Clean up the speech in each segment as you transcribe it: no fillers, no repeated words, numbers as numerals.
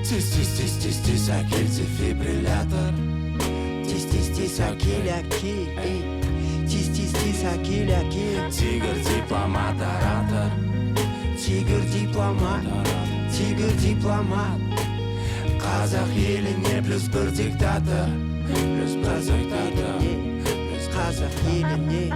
Тиз, акель дефибриллятор. Тиз, акель, Тиз, акель. Тигр, дипломат, оратор. Тигр, дипломат. Қазақ еліне плюс бір диктатор. Қазақ еліне.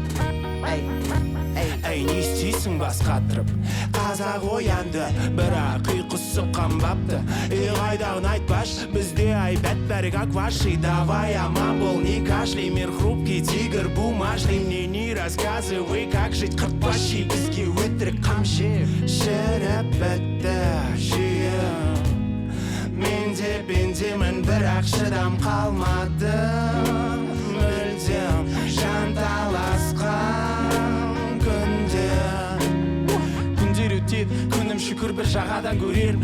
Әй, не істейсің бас қатырып? Қазақ оянды, бірақ ұйқысы қанбапты. Қайдағын айтпаш, бізде айбат бәрі как ваши. Давай аман бол, не кашляй, мир хрупкий, тигр бумажный. Мне не рассказывай, как жить қыртпащи. Бізге өтірік қамшы. Шіріп бітті жүйем. Мен де пендемін, бірақ шыдам қалмады. Мүлдем жанталасқан күндер өтеді, күнім шүкір бір жағадан көрерім.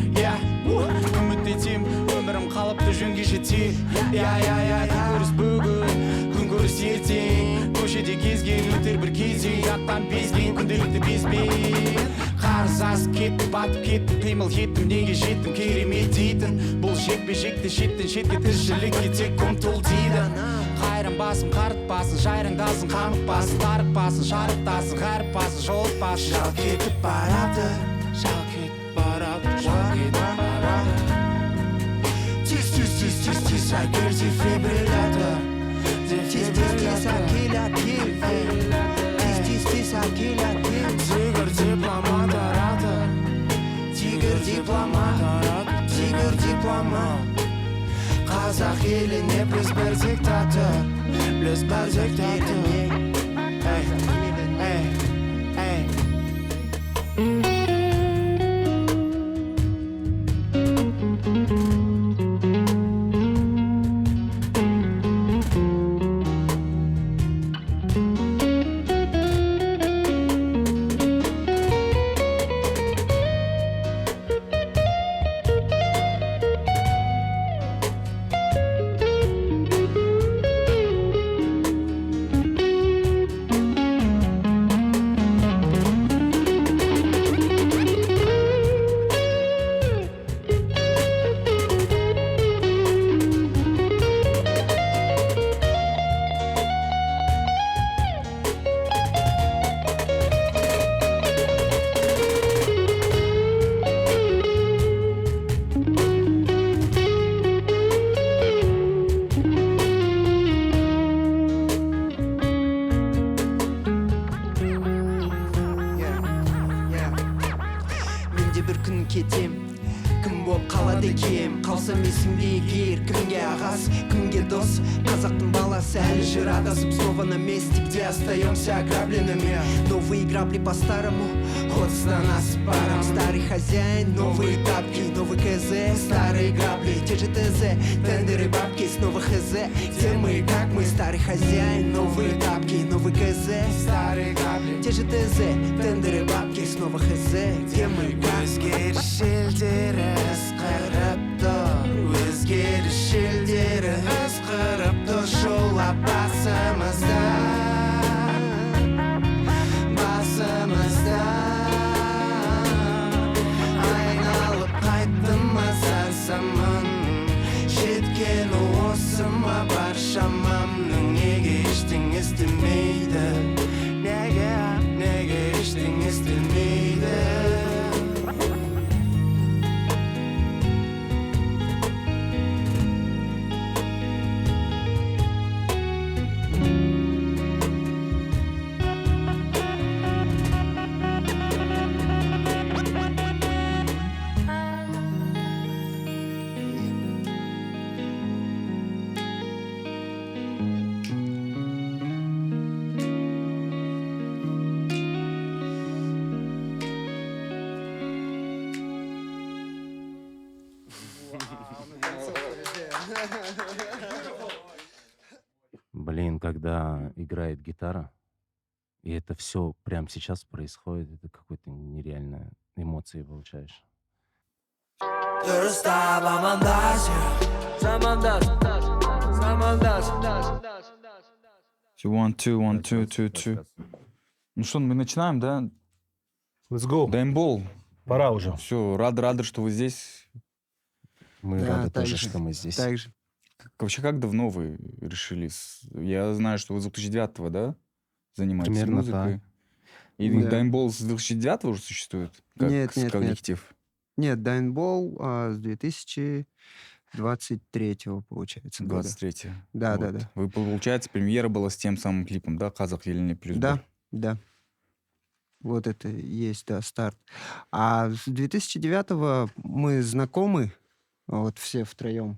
Үміт етем, өмірім қалыпты жөнге жетер. Көріс бүгін, күн көріс ертең. Көшеде кезген өтер бір кезең. Аттан безген, күнделікті безбен. Қарыз асып кетті, батып кетті, қимыл еттім, неге жеттім, керемет дейтін. Бұл жекпе-жекте шеттен шетке тіршілікке тек ұмтыл дейді. Қайран басым, қарытпасын, жайраңдасын, қамықпасын, тарықпасын, шарықтасын, ғарықпасын, жолытпасын. Жал кетіп барады, Тиз, акель дефибриллятор. Тиз, акель. Тиз, акель. Тигр, дипломат, оратор. Тигр, дипломат. Қазақ еліне плюс бір диктатор. Қалсам есімде егер, кімге ағас, кімге дос. Қазақтың баласы әлі жыр адасып, снова на месте, где остаемся ограбленными. Новые грабли по-старому, ход с нас паром. Старый хозяин, новые тапки, новый КЗ, старые грабли, те же ТЗ, тендеры, бабки, снова ХЗ. Где мы, как мы, старый хозяин, новые тапки, новый КЗ, старые грабли, те же ТЗ, тендеры, бабки, снова ХЗ. Где мы, как мы. Өзгеріс желдері ысқырып тұр шулап басымызда. Айналып қайттымыз арзамын, жеткені осы ма бар шамамның. Неге ештеңе істемейді, неге ештеңе істемейді. Блин, когда играет гитара, и это все прямо сейчас происходит, это какой-то нереальные эмоции получаешь. One, two, one, two, two, two. Ну что, мы начинаем, да? Let's go. Даймбол. Пора уже. Все, рады, что вы здесь. Мы Да, рады так тоже, же. что мы здесь. Так же. Вообще, как давно вы решили? Я знаю, что вы с 2009-го, да, занимаетесь Примерно музыкой. И Да. Даймбол с 2009-го уже существует? Как Нет, нет, нет. коллектив? Нет, Дайнбол с 2023 получается, года. 23-е. Да, Вот. да, да. Вы, получается, премьера была с тем самым клипом, да? «Казах Еліне плюс Да, бір». да. Вот это и есть, да, старт. А с 2009 мы знакомы, вот все втроем,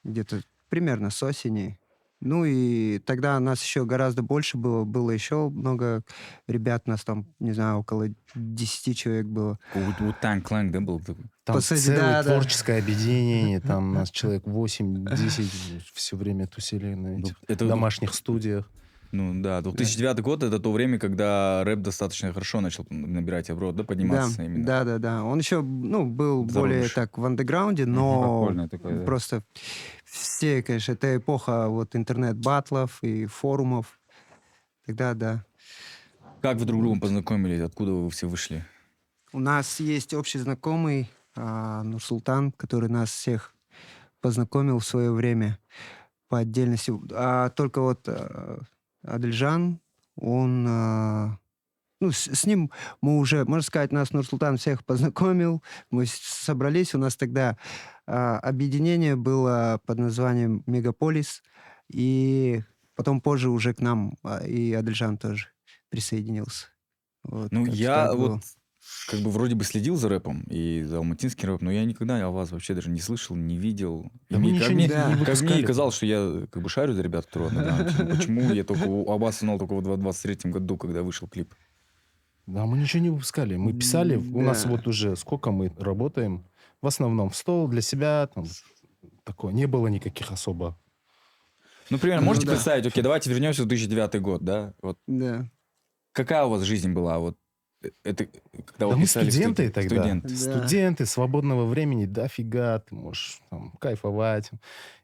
где-то примерно с осени. Ну и тогда нас еще гораздо больше было. Было еще много ребят, нас там, не знаю, около 10 человек было. Wu-Tang Clan, да, был такой? Там По сути, целое да, да. творческое объединение, там нас человек 8-10 все время тусили на этих Это домашних студиях. Ну да, 2009 год — это то время, когда рэп достаточно хорошо начал набирать оборот, да, Да, подниматься именно. да. Он еще, ну, был Зарубеж. более так в андеграунде, но Подпольное такое, да. просто все, конечно, это эпоха вот интернет-баттлов и форумов. Тогда, да. Как вы друг с другом познакомились? Откуда вы все вышли? У нас есть общий знакомый Нурсултан, который нас всех познакомил в свое время по отдельности. А только вот Адельжан, он... ну, с ним мы уже, можно сказать, нас Нурсултан всех познакомил. Мы собрались, у нас тогда объединение было под названием «Мегаполис». И потом позже уже к нам и Адельжан тоже присоединился. Вот, Ну, как-то я так было. вот как бы вроде бы следил за рэпом и за алматинский рэп, но я никогда о вас вообще даже не слышал, не видел. И Да мы ничего не да. как мне выпускали. казалось, что я как бы шарю за ребят, которые underground. Ну, почему я только о вас узнал только в 23-м году, когда вышел клип? Да, мы ничего не выпускали. Мы писали, у нас Да. вот уже сколько мы работаем, в основном в стол для себя, там, такое, не было никаких особо. Ну, примерно, Ну можете да. представить, окей, давайте вернемся в 2009 год, да? Вот Да. какая у вас жизнь была? Вот это когда вы Да мы писали студенты тогда. Студент. Да. Студенты, свободного времени дофига, ты можешь там, кайфовать.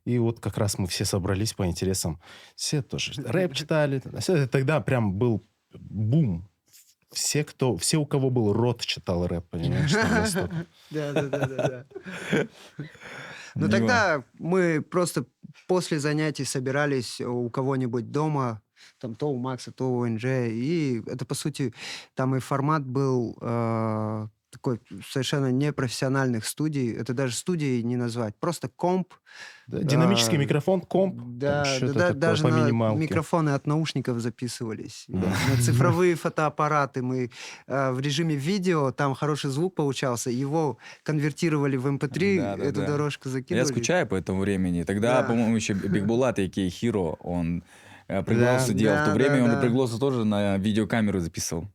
И вот как раз мы все собрались по интересам. Все тоже рэп читали. Тогда прям был бум. Все, у кого был рот, читал рэп, понимаешь? Там настолько. Да. Но Не тогда мы просто после занятий собирались у кого-нибудь дома, там то у Макса, то у НЖ, и это, по сути, там и формат был такой совершенно непрофессиональных студий, это даже студией не назвать, просто комп. Да, динамический микрофон, комп, Да, там что-то да, такое даже по на минималке. микрофоны от наушников записывались. Да. На цифровые фотоаппараты мы в режиме видео, там хороший звук получался, его конвертировали в MP3, Да, эту да. дорожку закидывали. Я скучаю по этому времени. Тогда, Да. по-моему, еще Бигбулат, а.к.а. Хиро, он пригласился Да, делал. В то да, время он да. пригласился тоже на видеокамеру записывал.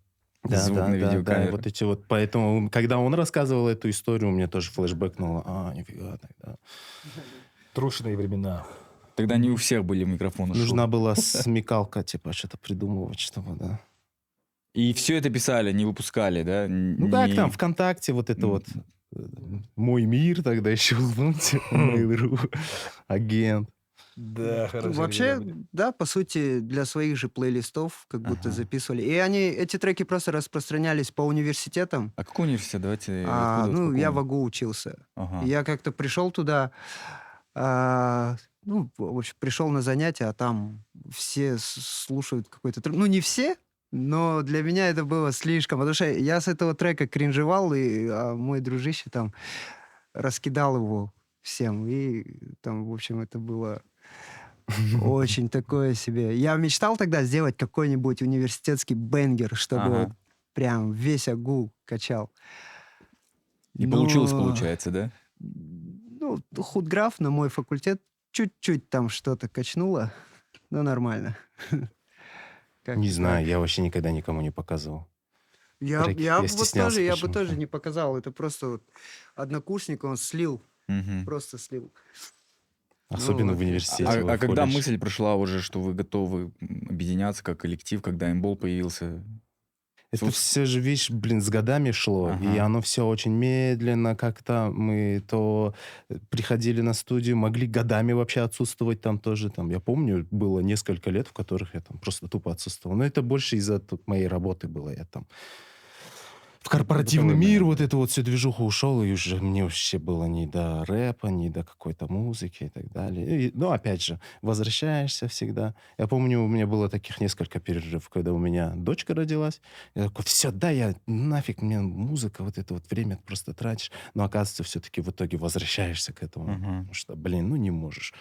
Звук на Да, видеокамеру. вот эти вот, поэтому, когда он рассказывал эту историю, мне тоже флешбэкнуло. Нифига тогда. Трушные времена. Тогда не у всех были микрофоны. Нужна была смекалка, типа, что-то придумывать, чтобы, да. И все это писали, не выпускали, да? Ну как там, ВКонтакте вот это вот «Мой мир» тогда еще, помните? Mail.ru, агент. Да, хорошо. Вообще, да, по сути, для своих же плейлистов как будто записывали. И эти треки просто распространялись по университетам. А какой университет? Давайте... Ну, я в АГУ учился. Ага. И я как-то пришел туда, ну, в общем, пришел на занятия, а там все слушают какой-то трек. Ну, не все, но для меня это было слишком. Потому что я с этого трека кринжевал, и мой дружище там раскидал его всем. И там, в общем, это было очень такое себе. Я мечтал тогда сделать какой-нибудь университетский бенгер, чтобы Ага. вот прям весь АГУ качал. И Но, получилось, получается, да? Ну, худграф на мой факультет чуть-чуть там что-то качнуло, но нормально. Как-то Не так. знаю, я вообще никогда никому не показывал. Я треки. вот стеснялся тоже, я бы почему-то. тоже не показал. Это просто вот однокурсник, он слил, Мгм. просто слил. Особенно вот. в университете. А в когда колледже. мысль пришла уже, что вы готовы объединяться как коллектив, когда имбол появился? Это Слушай- все же, видишь, с годами шло, и Ага. оно все очень медленно как-то. Мы то приходили на студию, могли годами вообще отсутствовать там тоже. Там, я помню, было несколько лет, в которых я там просто тупо отсутствовал. Но это больше из-за моей работы было. Я там в корпоративный Бытовой мир момент. вот эту вот всю движуху ушел, и уже мне вообще было не до рэпа, не до какой-то музыки и так далее. Ну, опять же, возвращаешься всегда. Я помню, у меня было таких несколько перерывов, когда у меня дочка родилась. Я такой, все, да, я нафиг, мне музыка, вот это вот время просто тратишь. Но оказывается, все-таки в итоге возвращаешься к этому. Мгм. Потому что, блин, ну не можешь.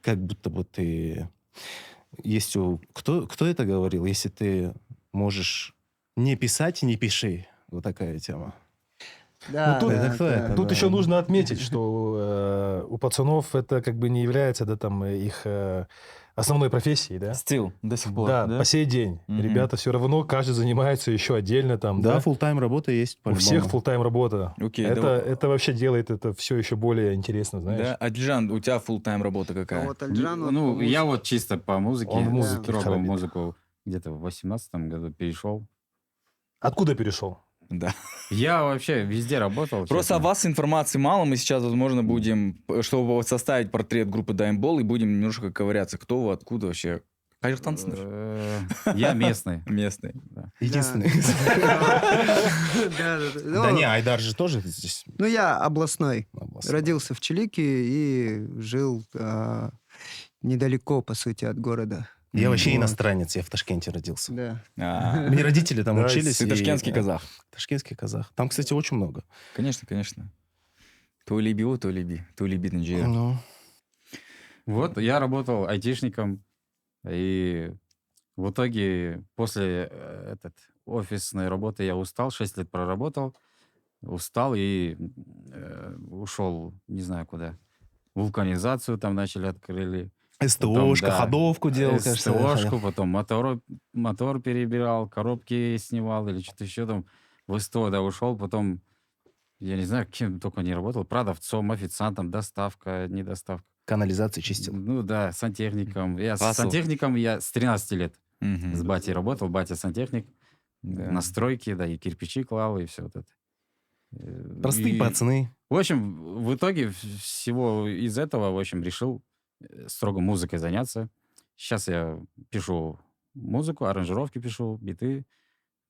Как будто бы ты... Есть кто это говорил? Если ты можешь не писать, не пиши. Вот такая тема. Да, тут- Это кто это? Тут Да. еще нужно отметить, что у пацанов это как бы не является, да, там, их основной профессией, да? Стил до сих пор, Да, да? по сей день. Мгм. Ребята все равно, каждый занимается еще отдельно там, Да, да? фулл-тайм работа есть. У всех фулл-тайм работа. Окей, Это вообще делает это все еще более интересно, знаешь? Да, Адлижан, у тебя фулл-тайм работа А какая? вот Альджан, вот Ну, по я музыке- вот чисто по музыке, Он в музыке строго в храбит. музыку где-то в 18 году перешел. Откуда перешел? Да. Я вообще везде работал. Просто о честно. вас информации мало. Мы сейчас, возможно, будем, чтобы вот составить портрет группы Даймбол, и будем немножко ковыряться, кто вы, откуда вообще. Кайртансындар? Я местный. Местный. Да. Единственный. Да. Да не, Айдар же тоже здесь. Ну, я областной. областной. Родился в Чилике и жил недалеко, по сути, от города. Я вообще Вот. иностранец, я в Ташкенте родился. Да. А, Мне родители там Да, учились. Ты ташкентский и, казах. Ташкентский казах. Там, кстати, очень много. Конечно, конечно. То либи, то либи Наджира. Ну, Вот, я работал айтишником, и в итоге после офисной работы я устал, 6 лет проработал, устал и ушел, не знаю куда. Вулканизацию там открыли. СТОшка, да, ходовку делал, кажется. СТОшку, потом мотор перебирал, коробки снимал или что-то еще там. В СТО, да, ушел, потом, я не знаю, кем только не работал, продавцом, официантом, доставка, недоставка. Канализации чистил. Ну да, сантехником. Я с Фасл. сантехником я с 13 лет Мгм. с батей работал, батя сантехник, Да. на стройке, да, и кирпичи клал, и все вот это. Простые И, пацаны. В общем, в итоге всего из этого, в общем, решил строго музыкой заняться. Сейчас я пишу музыку, аранжировки пишу, биты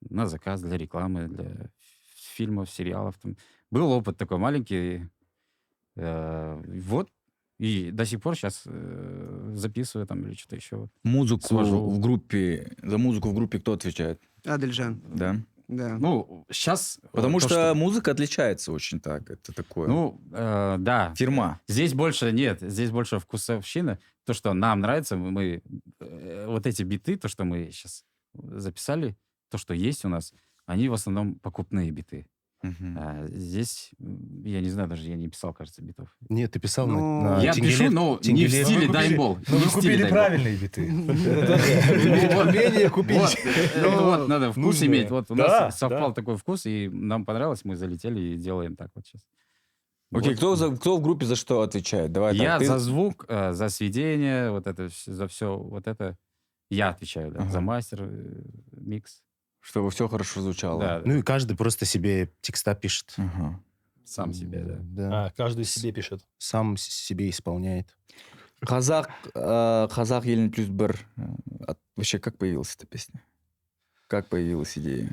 на заказ для рекламы, для фильмов, сериалов. Там. Был опыт такой маленький. Вот. И до сих пор сейчас записываю там или что-то еще. Музыку Свожу. в группе, за музыку в группе кто отвечает? Адельжан, Да? да. Ну, сейчас... Потому что музыка отличается очень так. Это такое. Ну, да. Фирма. Здесь больше нет, здесь больше вкусовщина. То, что нам нравится, мы вот эти биты, то, что мы сейчас записали, то, что есть у нас, они в основном покупные биты. Мгм. А здесь, я не знаю, даже я не писал, кажется, битов. Нет, ты писал Ну, на я Тингеле- пишу, но не в Тингеле- стиле купили- даймбол. Ну, Не вы в стиле купили даймбол. правильные биты. Умение купить. Вот, это вот надо вкус нужное. иметь. Вот у Да, нас совпал да. такой вкус, и нам понравилось, мы залетели и делаем так вот сейчас. Окей, Вот. кто в группе за что отвечает? Давай Я так. Ты- за звук, за сведение, вот это, за все, вот это я отвечаю, да, Ага. за мастер, микс. Чтобы все хорошо звучало. Да, Ну и каждый просто себе текста пишет. Ага. сам себе, да. Да. Каждый себе пишет. Сам себе исполняет. Казах елін плюс бір. Вообще, как появилась эта песня? Как появилась идея?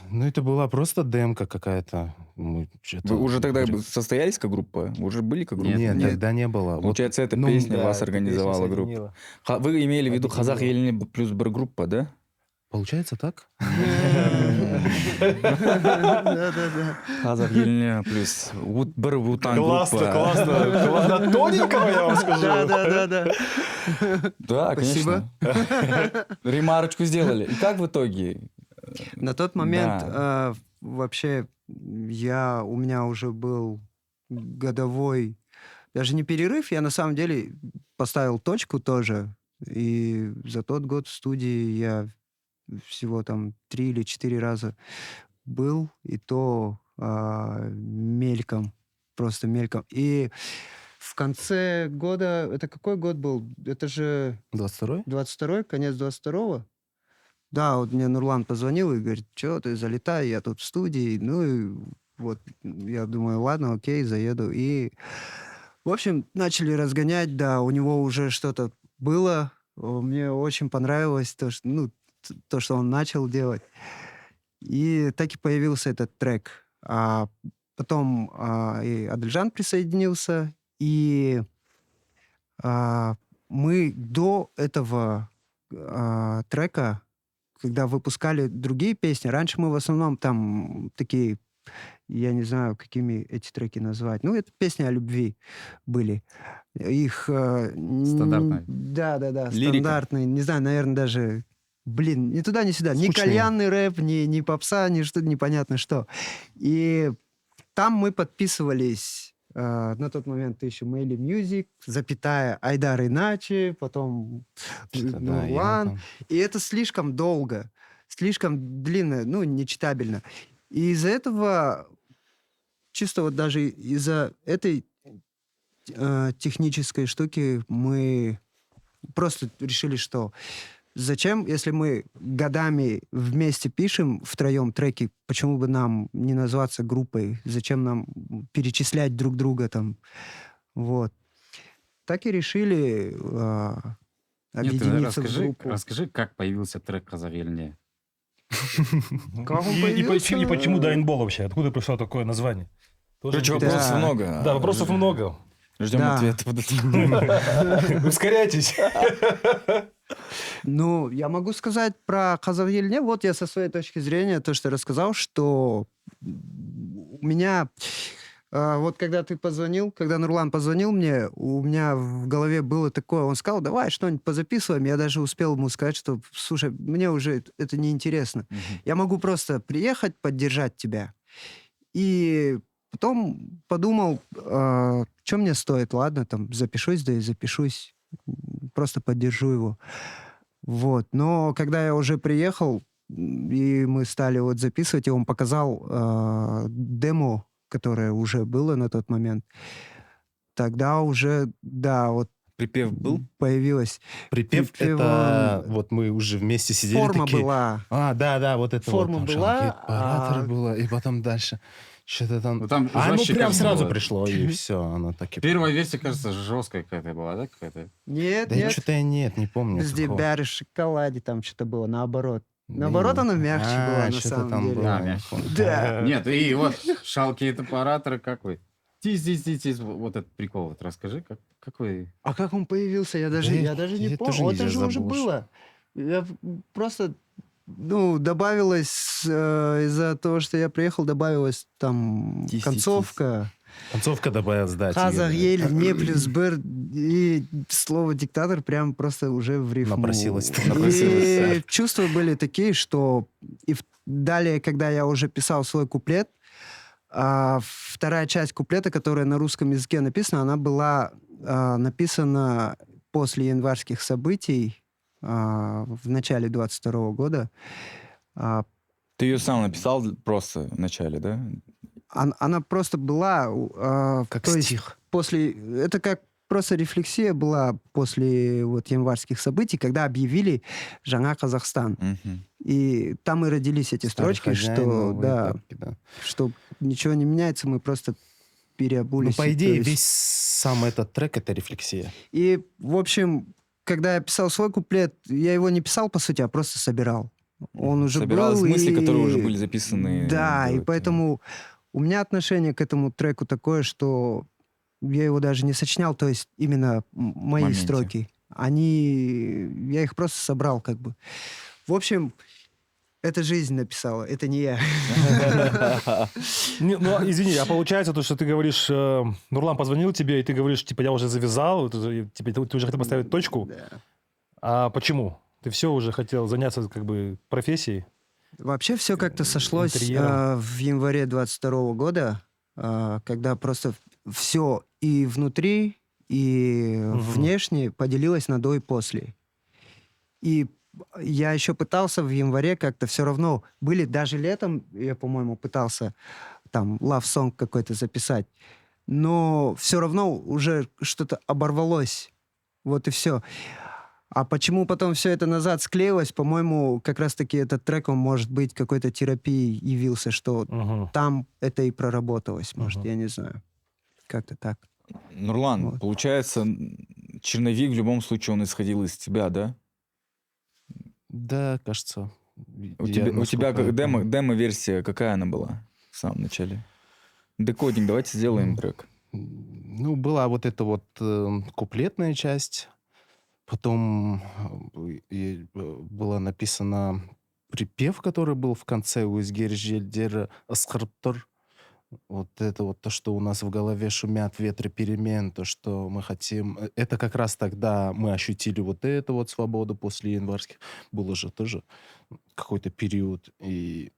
Ну, это была просто демка какая-то. Мы что-то- Вы уже тогда состоялись как группа? Уже были как группа? Нет, Нет. тогда не было. Вот, Получается, эта ну, песня Да, вас эта организовала песня группа. соединила. Вы имели в виду Объединила. Казах елін плюс бір группа, да? получается так? Да-да-да. Казах еліне плюс бір вутан Классно, группа. классно. Классно. Тоненького, я вам скажу. Да-да-да. Да, Спасибо. конечно. Ремарочку сделали. И как в итоге? На тот момент Да. вообще у меня уже был годовой, даже не перерыв, я на самом деле поставил точку тоже. И за тот год в студии я всего там 3 или 4 раза был, и то мельком, просто мельком. И в конце года, это какой год был? Это же 22-й? 22-й, конец 22-го. Да, вот мне Нурлан позвонил и говорит, что ты залетай, я тут в студии. Ну и вот я думаю, ладно, окей, заеду. И, в общем, начали разгонять, да, у него уже что-то было. Мне очень понравилось то, что он начал делать. И так и появился этот трек. А потом и Адельжан присоединился, и мы до этого трека, когда выпускали другие песни, раньше мы в основном там такие, я не знаю, какими эти треки назвать. Ну, это песни о любви были. Их... Стандартные. Да, Лирика. стандартные. Не знаю, наверное, даже... Блин, ни туда, ни сюда. Ни Скучные. кальянный рэп, ни попса, ни что-то непонятно что. И там мы подписывались на тот момент еще Мэйли Мьюзик, запятая Айдар Иначе, потом Что-то, да, я Нурлан. там- И это слишком долго, слишком длинно, ну, нечитабельно. И из-за этого, чисто вот даже из-за этой технической штуки мы просто решили, что зачем, если мы годами вместе пишем втроем треки, почему бы нам не назваться группой? Зачем нам перечислять друг друга там? Вот. Так и решили Нет, ты объединиться в группу. расскажи, как появился трек «Казавельне». Как он И появился? почему Дайнбол вообще? Откуда пришло такое название? Тоже Короче, интересно. вопросов много. Да, вопросов много. Ждем Да. ответа. Ускоряйтесь. Ну, я могу сказать про Казавельне. Вот я со своей точки зрения, то, что рассказал, что у меня... Вот когда ты позвонил, когда Нурлан позвонил мне, у меня в голове было такое, он сказал, давай что-нибудь позаписываем. Я даже успел ему сказать, что, слушай, мне уже это неинтересно. Я могу просто приехать, поддержать тебя. И потом подумал, что мне стоит, ладно, там, запишусь, да и запишусь. Просто поддержу его. Вот. Но когда я уже приехал, и мы стали вот записывать, и он показал демо, которое уже было на тот момент, тогда уже, да, вот Припев был? появилась. Припев, Припев, это вот мы уже вместе сидели Форма такие... была. Да, вот это Форма вот. Там была, шанкет-паратор было, и потом дальше что-то там... Ну, там оно жестче, прям кажется, сразу было. пришло, и все, оно так и... Первая версия, кажется, жесткая какая-то была, да? Какая-то? Нет, Да нет. что-то я не помню. Без такого. тебя в шоколаде там что-то было, наоборот. Да Наоборот, не- оно мягче было, на что-то самом там деле. было, Да, я мягче. помню. Да. Нет, и вот шалки это аппаратора, как вы? Тис, вот этот прикол, вот расскажи, как вы... А как он появился, я даже я не тоже помню. Вот не это же уже забыл, что- было. Я просто, ну, добавилось из-за того, что я приехал, добавилась там Тис-тис-тис. концовка. Концовка добавилась, да. Хазах, тебе- ель, не плюс бер, и слово диктатор прям просто уже в рифму. Напросилось. И чувства были такие, что далее, когда я уже писал свой куплет, вторая часть куплета, которая на русском языке написана, она была написана после январских событий в начале 22 года. Ты ее сам написал просто в начале, да? Она просто была... Как то есть стих. после... Это как просто рефлексия была после вот январских событий, когда объявили «Жаңа Казахстан». Мгм. И там и родились эти Старый строчки, хозяин, что, новые да, тапки, да. что ничего не меняется, мы просто Ну, переобулись. по И, идее, то есть- весь сам этот трек — это рефлексия. И, в общем, когда я писал свой куплет, я его не писал, по сути, а просто собирал. Он уже Собиралась был. мысли, и- которые уже были записаны Да, до и этого. поэтому у меня отношение к этому треку такое, что я его даже не сочинял, то есть именно мои моменте. строки. Я их просто собрал как бы. В общем, это жизнь написала, это не я. Ну, извини, а получается то, что ты говоришь, Нурлан позвонил тебе, и ты говоришь, типа, я уже завязал, типа, ты уже хотел поставить точку. Да. А почему? Ты все уже хотел заняться как бы профессией? Вообще все как-то сошлось Интерьером. в январе 22 года, когда просто все и внутри, и внешне поделилось на до и после. И я еще пытался в январе как-то все равно... Были даже летом, я, по-моему, пытался там love song какой-то записать, но все равно уже что-то оборвалось. Вот и все. А почему потом все это назад склеилось? По-моему, как раз-таки этот трек, он, может быть, какой-то терапией явился, что Мгм. там это и проработалось, может, Мгм. я не знаю. Как-то так. Нурлан, Вот. получается, черновик в любом случае он исходил из тебя, да? Да, кажется. У тебя насколько я как помню. демо-версия, какая она была в самом начале? Декодинг, давайте сделаем трек. Ну, была вот эта вот куплетная часть, потом была написана припев, который был в конце «Өзгер желдер ысқырып». Вот это вот то, что у нас в голове шумят ветры перемен, то, что мы хотим. Это как раз тогда мы ощутили вот эту вот свободу после январских. Было же тоже какой-то период. И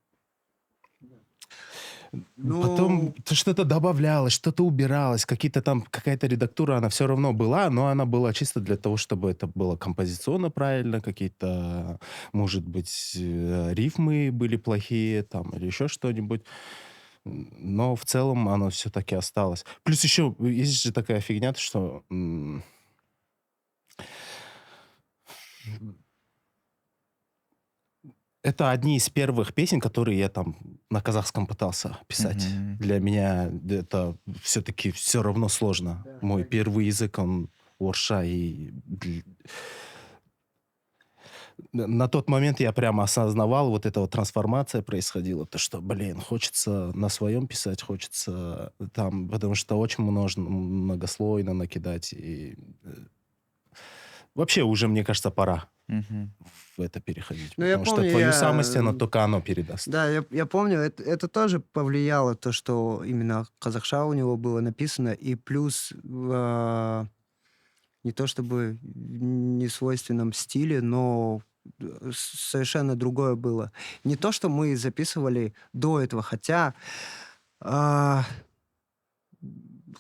потом Ну, что-то добавлялось, что-то убиралось, какая-то редактура, она все равно была, но она была чисто для того, чтобы это было композиционно правильно, какие-то, может быть, рифмы были плохие там или еще что-нибудь. Но в целом оно все-таки осталось. Плюс еще есть же такая фигня, что это одни из первых песен, которые я там на казахском пытался писать. Мгм. Для меня это все-таки все равно сложно. Да, Мой так. первый язык, он орша. На тот момент я прямо осознавал, вот эта вот трансформация происходила, то, что, блин, хочется на своем писать, хочется там, потому что очень многослойно накидать. И вообще уже, мне кажется, пора Мгм. в это переходить. ну, я Потому что помню, твою самость, она только оно передаст. Да, я помню, это тоже повлияло, то, что именно казахша у него было написано, и плюс не то чтобы в несвойственном стиле, но совершенно другое было. Не то, что мы записывали до этого, а,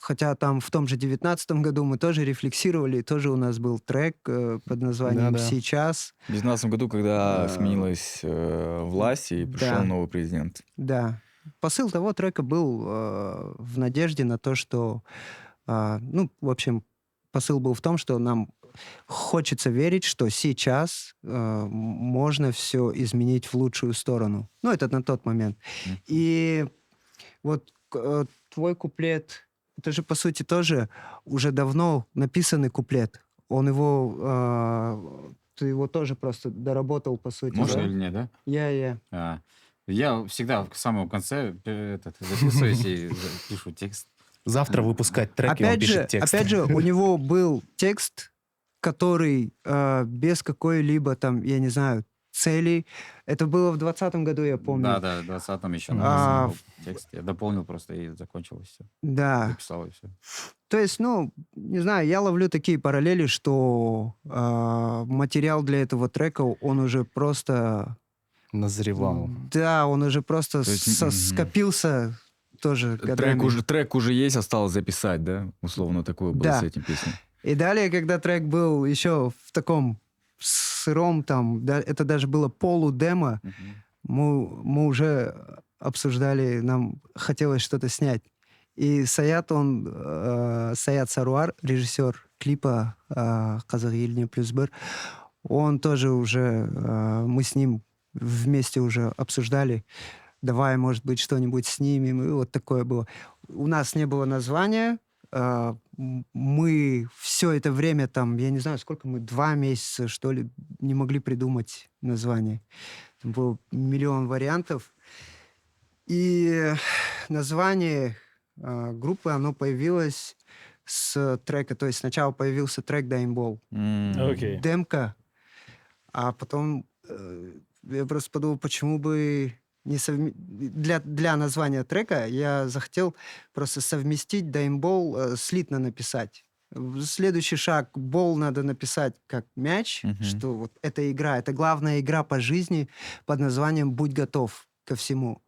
хотя там в том же 19-м году мы тоже рефлексировали, тоже у нас был трек под названием Да-да. «Сейчас». В 2019 году, когда А, сменилась власть и пришел Да, новый президент. да. Посыл того трека был в надежде на то, что... ну, в общем, посыл был в том, что нам хочется верить, что сейчас можно все изменить в лучшую сторону. Ну, это на тот момент. Мгм. И вот твой куплет, это же, по сути, тоже уже давно написанный куплет. Он его... ты его тоже просто доработал, по сути, Можно да? или нет, да? Я. Я всегда в самом конце записываюсь и пишу текст. Завтра выпускать трек, и он пишет текст. Опять же, у него был текст, который без какой-либо там, я не знаю, цели. Это было в 2020 году, я помню. Да, в 20-м еще А, написан был текст. Я дополнил просто и закончил, и все. Да. Записал, и все. То есть, ну, не знаю, я ловлю такие параллели, что материал для этого трека, он уже просто... Назревал. Да, он уже просто есть, скопился тоже годами. Трек уже есть, осталось записать, да? Условно такое было Да. с этим песней. И далее, когда трек был еще в таком сыром, там, это даже было полудемо, мы уже обсуждали, нам хотелось что-то снять. И Саят Саруар, режиссер клипа «Қазақ еліне плюс бір», он тоже уже, мы с ним вместе уже обсуждали, давай, может быть, что-нибудь снимем, и вот такое было. У нас не было названия, мы все это время там, я не знаю, сколько мы, 2 месяца, что ли, не могли придумать название. Там был миллион вариантов. И название группы, оно появилось с трека, то есть сначала появился трек «Даймбол», Окей. демка, а потом я просто подумал, почему бы не для названия трека я захотел просто совместить «Даймбол», слитно написать. Следующий шаг, бол надо написать как мяч, что вот эта игра, это главная игра по жизни под названием «Будь готов ко всему».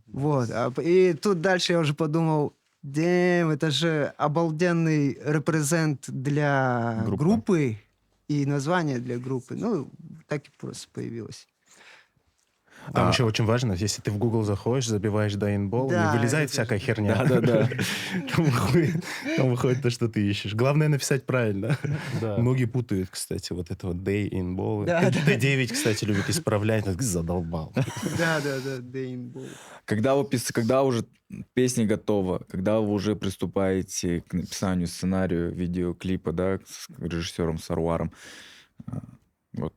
Вот. И тут дальше я уже подумал, это же обалденный репрезент для группы и название для группы. Ну, так и просто появилось. Там еще очень важно, если ты в Google заходишь, забиваешь Дайнбол, Да, не вылезает это всякая херня. Да-да-да. Там выходит то, что ты ищешь. Главное написать правильно. Да. Многие путают, кстати, вот это вот day in ball. Да, Д9, кстати, любит исправлять. Задолбал. Да, Дейнбол. Когда уже песня готова, когда вы уже приступаете к написанию сценария, видеоклипа, да, с режиссером Саруаром, вот,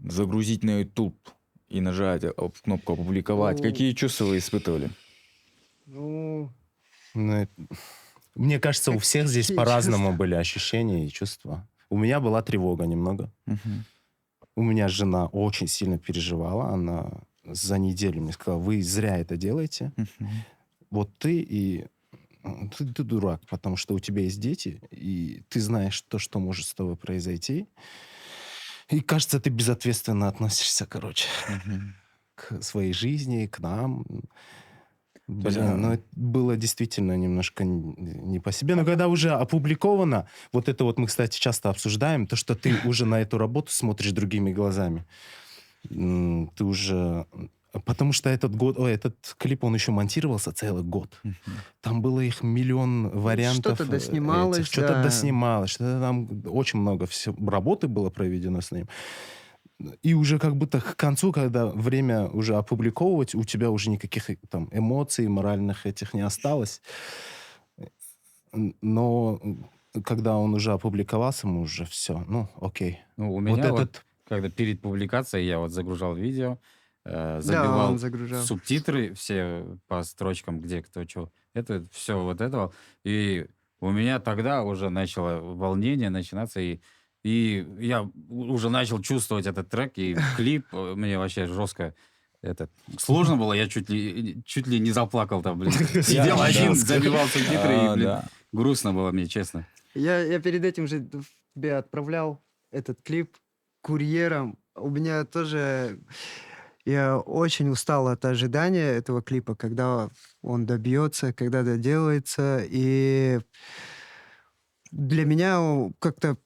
загрузить на YouTube и нажать кнопку «Опубликовать», Ну, какие чувства вы испытывали? Ну, Ну, мне кажется, у Как- всех здесь какие по-разному чувства? были ощущения и чувства. У меня была тревога немного. Мгм. У меня жена очень сильно переживала. Она за неделю мне сказала: вы зря это делаете. Мгм. Вот ты дурак, потому что у тебя есть дети, и ты знаешь то, что может с тобой произойти. И кажется, ты безответственно относишься, короче, Мгм. к своей жизни, к нам. То есть, Блин, ну это было действительно немножко не по себе. Но когда уже опубликовано, вот это вот мы, кстати, часто обсуждаем, то, что ты уже на эту работу смотришь другими глазами. Ты уже... Потому что этот клип, он еще монтировался целый год. Мгм. Там было их миллион вариантов. что-то доснималось, Что-то да. доснималось, что-то там очень много работы было проведено с ним. И уже как будто к концу, когда время уже опубликовывать, у тебя уже никаких там эмоций, моральных этих не осталось. Но когда он уже опубликовался, мы уже все, ну, окей. Ну, у Вот меня вот, этот... когда перед публикацией я вот загружал видео, да, он забивал загружал. субтитры все по строчкам, где кто что. Это все вот этого. И у меня тогда уже начало волнение начинаться, и я уже начал чувствовать этот трек, и клип мне вообще жестко сложно было, я чуть ли не заплакал там, блин. Сидел Да, один, да. забивал субтитры, и, блин, Да. грустно было мне, честно. Я перед этим же тебе отправлял этот клип курьером. У меня тоже... Я очень устал от ожидания этого клипа, когда он добьется, когда доделается. И для меня он как-то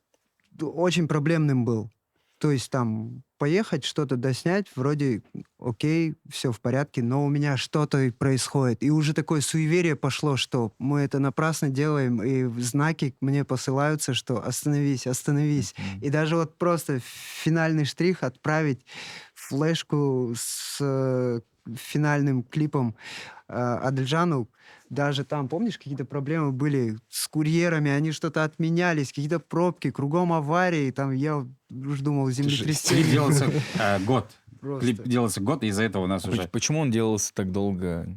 очень проблемным был. То есть там поехать, что-то доснять, вроде окей, все в порядке, но у меня что-то и происходит. И уже такое суеверие пошло, что мы это напрасно делаем, и знаки мне посылаются, что остановись, остановись. Мгм. И даже вот просто финальный штрих отправить флешку с финальным клипом Адельжану, даже там, помнишь, какие-то проблемы были с курьерами, они что-то отменялись, какие-то пробки, кругом аварии, там я уже думал, Клип землетрясение. делался год. Просто. Клип делался год, и из-за этого у нас уже... Почему он делался так долго?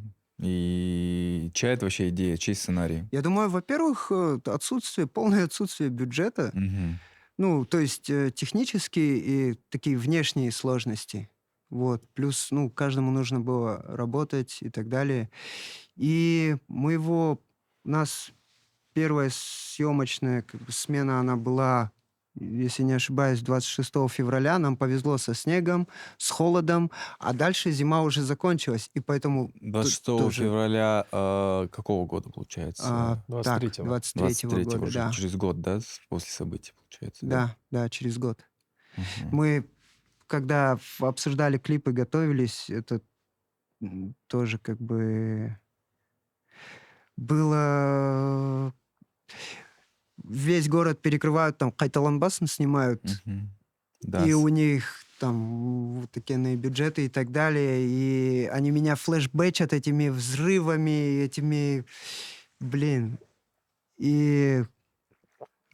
И чья это вообще идея, чей сценарий? Я думаю, во-первых, полное отсутствие бюджета, Мгм. ну, то есть технические и такие внешние сложности. Вот. Плюс, ну, каждому нужно было работать и так далее. И у нас первая съемочная как бы, смена, она была, если не ошибаюсь, 26 февраля. Нам повезло со снегом, с холодом, а дальше зима уже закончилась. И поэтому 26 тоже, февраля какого года, получается? 23-го. 23-го 23-го, года, уже да. через год, да, после событий, получается? Да. Да, через год. Мгм. Мы, когда обсуждали клипы, готовились, это тоже как бы было... Весь город перекрывают, там Кайталанбасын снимают, Мгм. Да. и у них там вот такие бюджеты и так далее, и они меня флешбэчат этими взрывами, этими... Блин. И...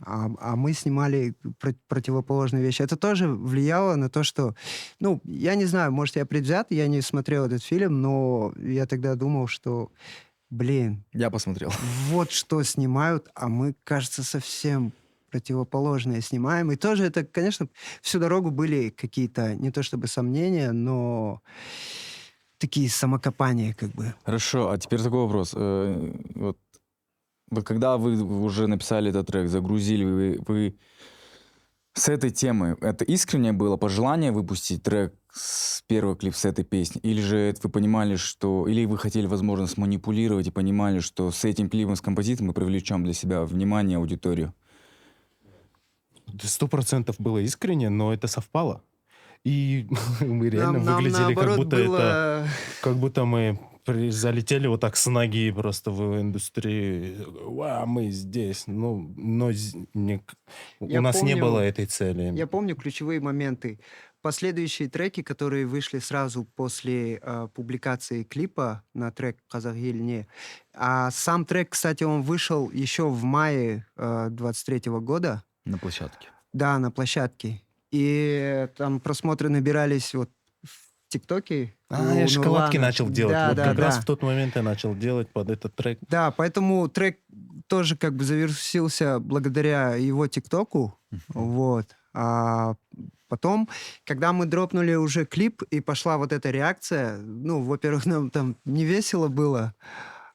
А мы снимали противоположные вещи. Это тоже влияло на то, что... Ну, я не знаю, может, я предвзят, я не смотрел этот фильм, но я тогда думал, что, блин, Я посмотрел. вот что снимают, а мы, кажется, совсем противоположное снимаем. И тоже это, конечно, всю дорогу были какие-то, не то чтобы сомнения, но такие самокопания, как бы. Хорошо, а теперь такой вопрос. Вот когда вы уже написали этот трек, загрузили, вы с этой темы, это искреннее было пожелание выпустить трек, первый клип с этой песни? Или же это вы понимали, что... Или вы хотели, возможно, сманипулировать и понимали, что с этим клипом, с композитором мы привлечем для себя внимание, аудиторию? 100% было искренне, но это совпало. И мы реально Нам выглядели, как наоборот, будто было... это... Как будто мы залетели вот так с ноги просто в индустрию. Вау, мы здесь. Ну, но Я у нас не помню- было этой цели. Я помню ключевые моменты. Последующие треки, которые вышли сразу после публикации клипа на трек «Казах Еліне». А сам трек, кстати, он вышел еще в мае 23-го года. На площадке. Да, на площадке. И там просмотры набирались вот в ТикТоке. Я шоколадки начал делать. Да, Вот да, как раз да. в тот момент я начал делать под этот трек. Да, поэтому трек тоже как бы завершился благодаря его ТикТоку. Вот. А потом, когда мы дропнули уже клип, и пошла вот эта реакция, ну, во-первых, нам там не весело было.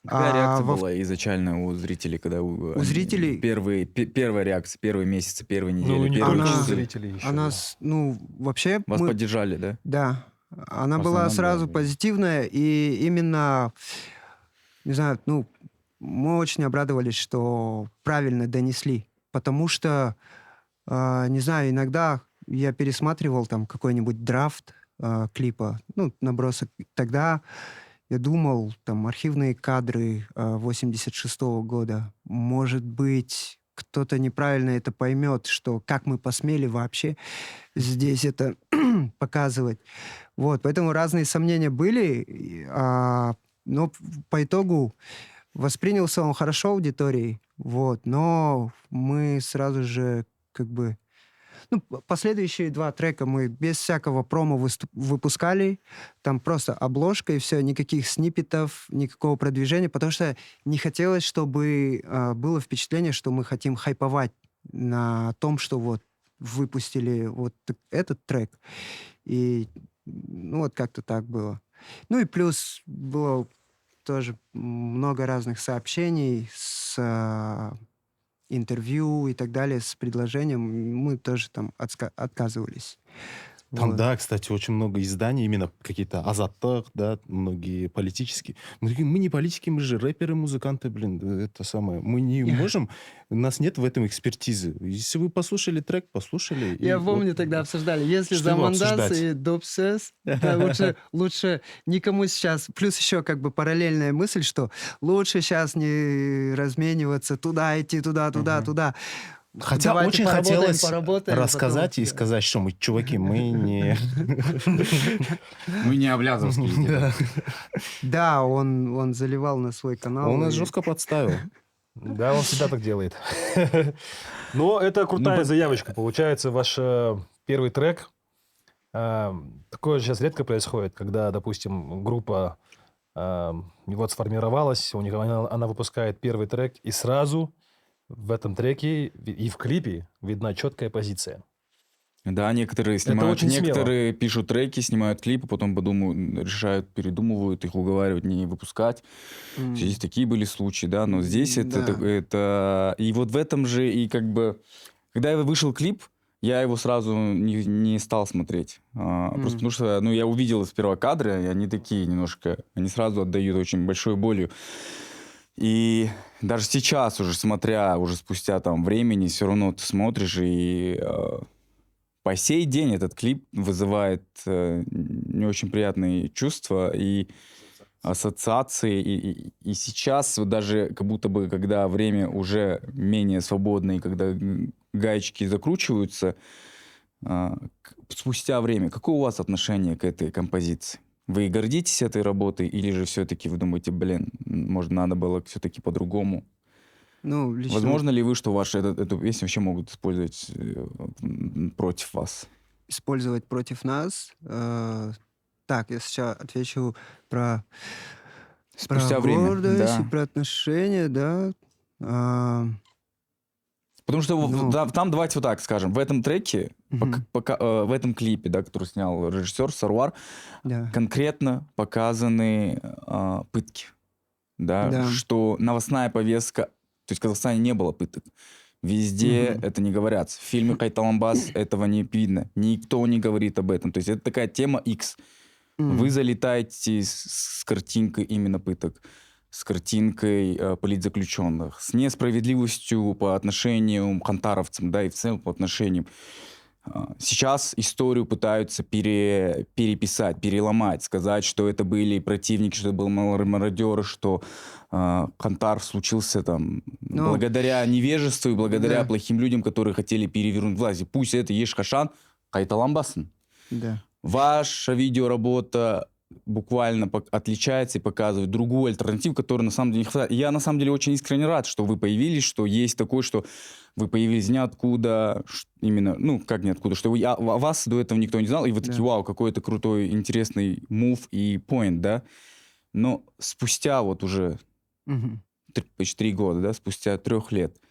Какая реакция во- была изначально у зрителей, когда У зрителей? первая реакция, первые месяцы, первые Ну, недели, не первые только часы? зрителей еще. Она, да. ну, вообще... Вас мы- поддержали, да? Да. Она В была основном, сразу да. позитивная, и именно, не знаю, ну, мы очень обрадовались, что правильно донесли. Потому что, не знаю, иногда я пересматривал там какой-нибудь драфт клипа, ну, набросок. Тогда я думал, там, архивные кадры 86-го года. Может быть, кто-то неправильно это поймет, что как мы посмели вообще здесь это показывать. Вот, поэтому разные сомнения были, но по итогу воспринялся он хорошо аудиторией, вот, но мы сразу же как бы... Ну, последующие 2 трека мы без всякого промо выпускали. Там просто обложка и все, никаких сниппетов, никакого продвижения, потому что не хотелось, чтобы было впечатление, что мы хотим хайповать на том, что вот выпустили вот этот трек. И ну вот как-то так было. Ну и плюс было тоже много разных сообщений с интервью и так далее, с предложением. Мы тоже там отказывались. Там, Вот. да, кстати, очень много изданий, именно какие-то Азаттық, да, многие политические. Мы такие, мы не политики, мы же рэперы, музыканты, блин, это самое. Мы не можем, у нас нет в этом экспертизы. Если вы послушали трек, послушали. и Я вот помню, тогда обсуждали. Если что за его мандас обсуждать? и допсес, лучше никому сейчас... Плюс еще как бы параллельная мысль, что лучше сейчас не размениваться туда идти, туда. Хотя Давайте очень поработаем, хотелось поработаем, рассказать потом- и сказать, что мы, чуваки, мы не... Мы не облязовские. Да. Да, он заливал на свой канал. Он нас и- жестко подставил. Да, он всегда так делает. Но это крутая заявочка. Получается, ваш первый трек. Такое сейчас редко происходит, когда, допустим, группа вот сформировалась, у них она выпускает первый трек, и сразу в этом треке и в клипе видна четкая позиция. Да, некоторые снимают, очень смело. некоторые пишут треки, снимают клипы, потом решают, передумывают их уговаривать, не выпускать. М. Здесь такие были случаи, да, но здесь Да. это... И вот в этом же, и как бы... Когда вышел клип, я его сразу не стал смотреть. Просто потому что, ну, я увидел сперва кадры, и они такие немножко... Они сразу отдают очень большой болью. И даже сейчас уже, смотря, уже спустя там времени, все равно ты смотришь, и по сей день этот клип вызывает не очень приятные чувства и ассоциации. И сейчас вот даже как будто бы, когда время уже менее свободное, и когда гаечки закручиваются, спустя время, какое у вас отношение к этой композиции? Вы гордитесь этой работой, или же все-таки вы думаете, блин, может, надо было все-таки по-другому? Ну, лично... Возможно ли вы, что вашу эту песню вообще могут использовать против вас? Использовать против нас? Так, я сейчас отвечу про Спустя время, гордость да. и про отношения, да. Потому что Ну. там, давайте вот так скажем, в этом треке, Мгм. в этом клипе, да, который снял режиссер Саруар, Да. конкретно показаны пытки. Да, Да. что новостная повестка, то есть в Казахстане не было пыток. Везде Мгм. это не говорят. В фильме «Кайталамбас» этого не видно. Никто не говорит об этом. То есть это такая тема X. Вы залетаете с картинкой именно пыток, с картинкой политзаключенных, с несправедливостью по отношению к хантаровцам, да, и в целом по отношению. Сейчас историю пытаются переписать, переломать, сказать, что это были противники, что это был мародеры, что Хантар случился там Ну, благодаря невежеству и благодаря да. плохим людям, которые хотели перевернуть власть. И пусть это Еш Хашан, Кайталамбасын. Да. Ваша видеоработа буквально отличается и показывает другую альтернативу, которую на самом деле не хватает. Я на самом деле очень искренне рад, что вы появились, что есть такое, что вы появились ниоткуда, именно, ну, как ниоткуда, что о вас до этого никто не знал, и вы такие, Да. вау, какой это крутой, интересный мув и поинт, да? Но спустя вот уже Мгм. почти 3 года, да, спустя 3 лет,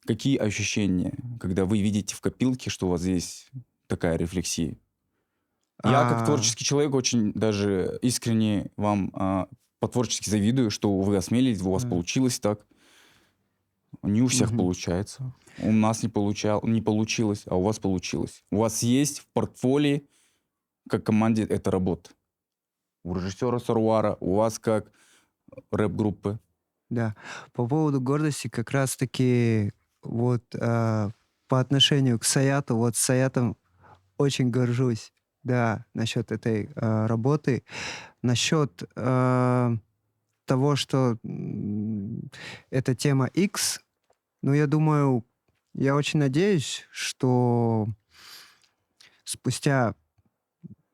какие ощущения, когда вы видите в копилке, что у вас здесь такая рефлексия? Я, как А, творческий человек, очень даже искренне вам по-творчески завидую, что вы осмелились, у вас Да. получилось так. Не у всех Мгм. получается. У нас не получилось, а у вас получилось. У вас есть в портфолио, как команде, эта работа. У режиссера Саруара, у вас как рэп-группы. Да. По поводу гордости как раз-таки вот по отношению к Саяту, вот с Саятом очень горжусь. Да, насчет этой работы. Насчет того, что это тема X, ну, я думаю, я очень надеюсь, что спустя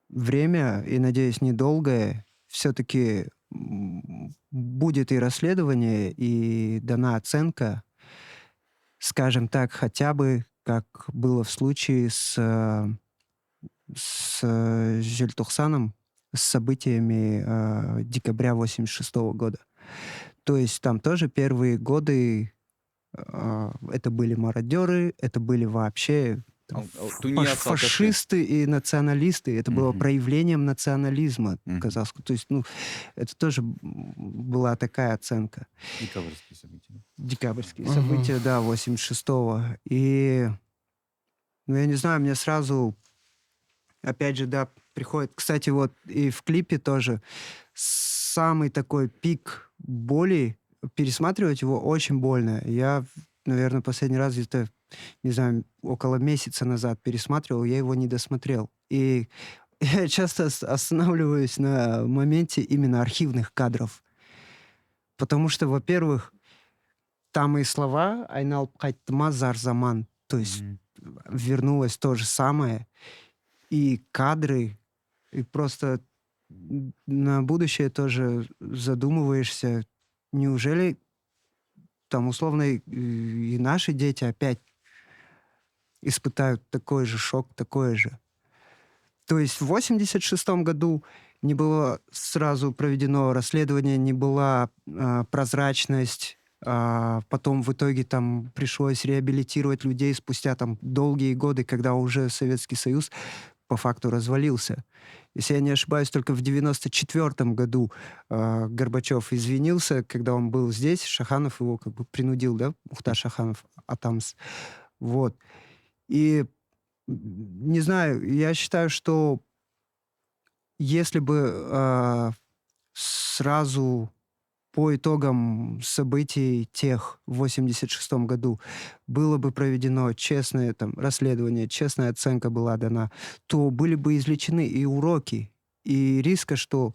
время, и, надеюсь, недолгое, все-таки будет и расследование, и дана оценка, скажем так, хотя бы, как было в случае с Жельтухсаном, с событиями декабря 86 года. То есть там тоже первые годы это были мародеры, это были вообще Тунеядцы, алкаши. фашисты и националисты. Это было Мгм. проявлением национализма Мгм. казахского. То есть, ну, это тоже была такая оценка. Декабрьские события. Декабрьские Мгм. события, да, 86-го. И, ну, я не знаю, мне сразу, опять же, да, приходит... Кстати, вот и в клипе тоже самый такой пик боли, пересматривать его очень больно. Я, наверное, последний раз где-то, не знаю, около месяца назад пересматривал, я его не досмотрел. И я часто останавливаюсь на моменте именно архивных кадров. Потому что, во-первых, там и слова «Айнал кайттыма зар заман», то есть Мгм. вернулось то же самое, и кадры, и просто на будущее тоже задумываешься, неужели там условно и наши дети опять испытают такой же шок, такое же. То есть в 86 году не было сразу проведено расследование, не была прозрачность, потом в итоге там пришлось реабилитировать людей спустя там долгие годы, когда уже Советский Союз по факту развалился. Если я не ошибаюсь, только в 94 году Горбачев извинился, когда он был здесь, Шаханов его как бы принудил, да, Мухтар Шаханов, Атамс. Вот. И не знаю, я считаю, что если бы сразу по итогам событий тех в 86 году было бы проведено честное там, расследование, честная оценка была дана, то были бы извлечены и уроки, и риска, что,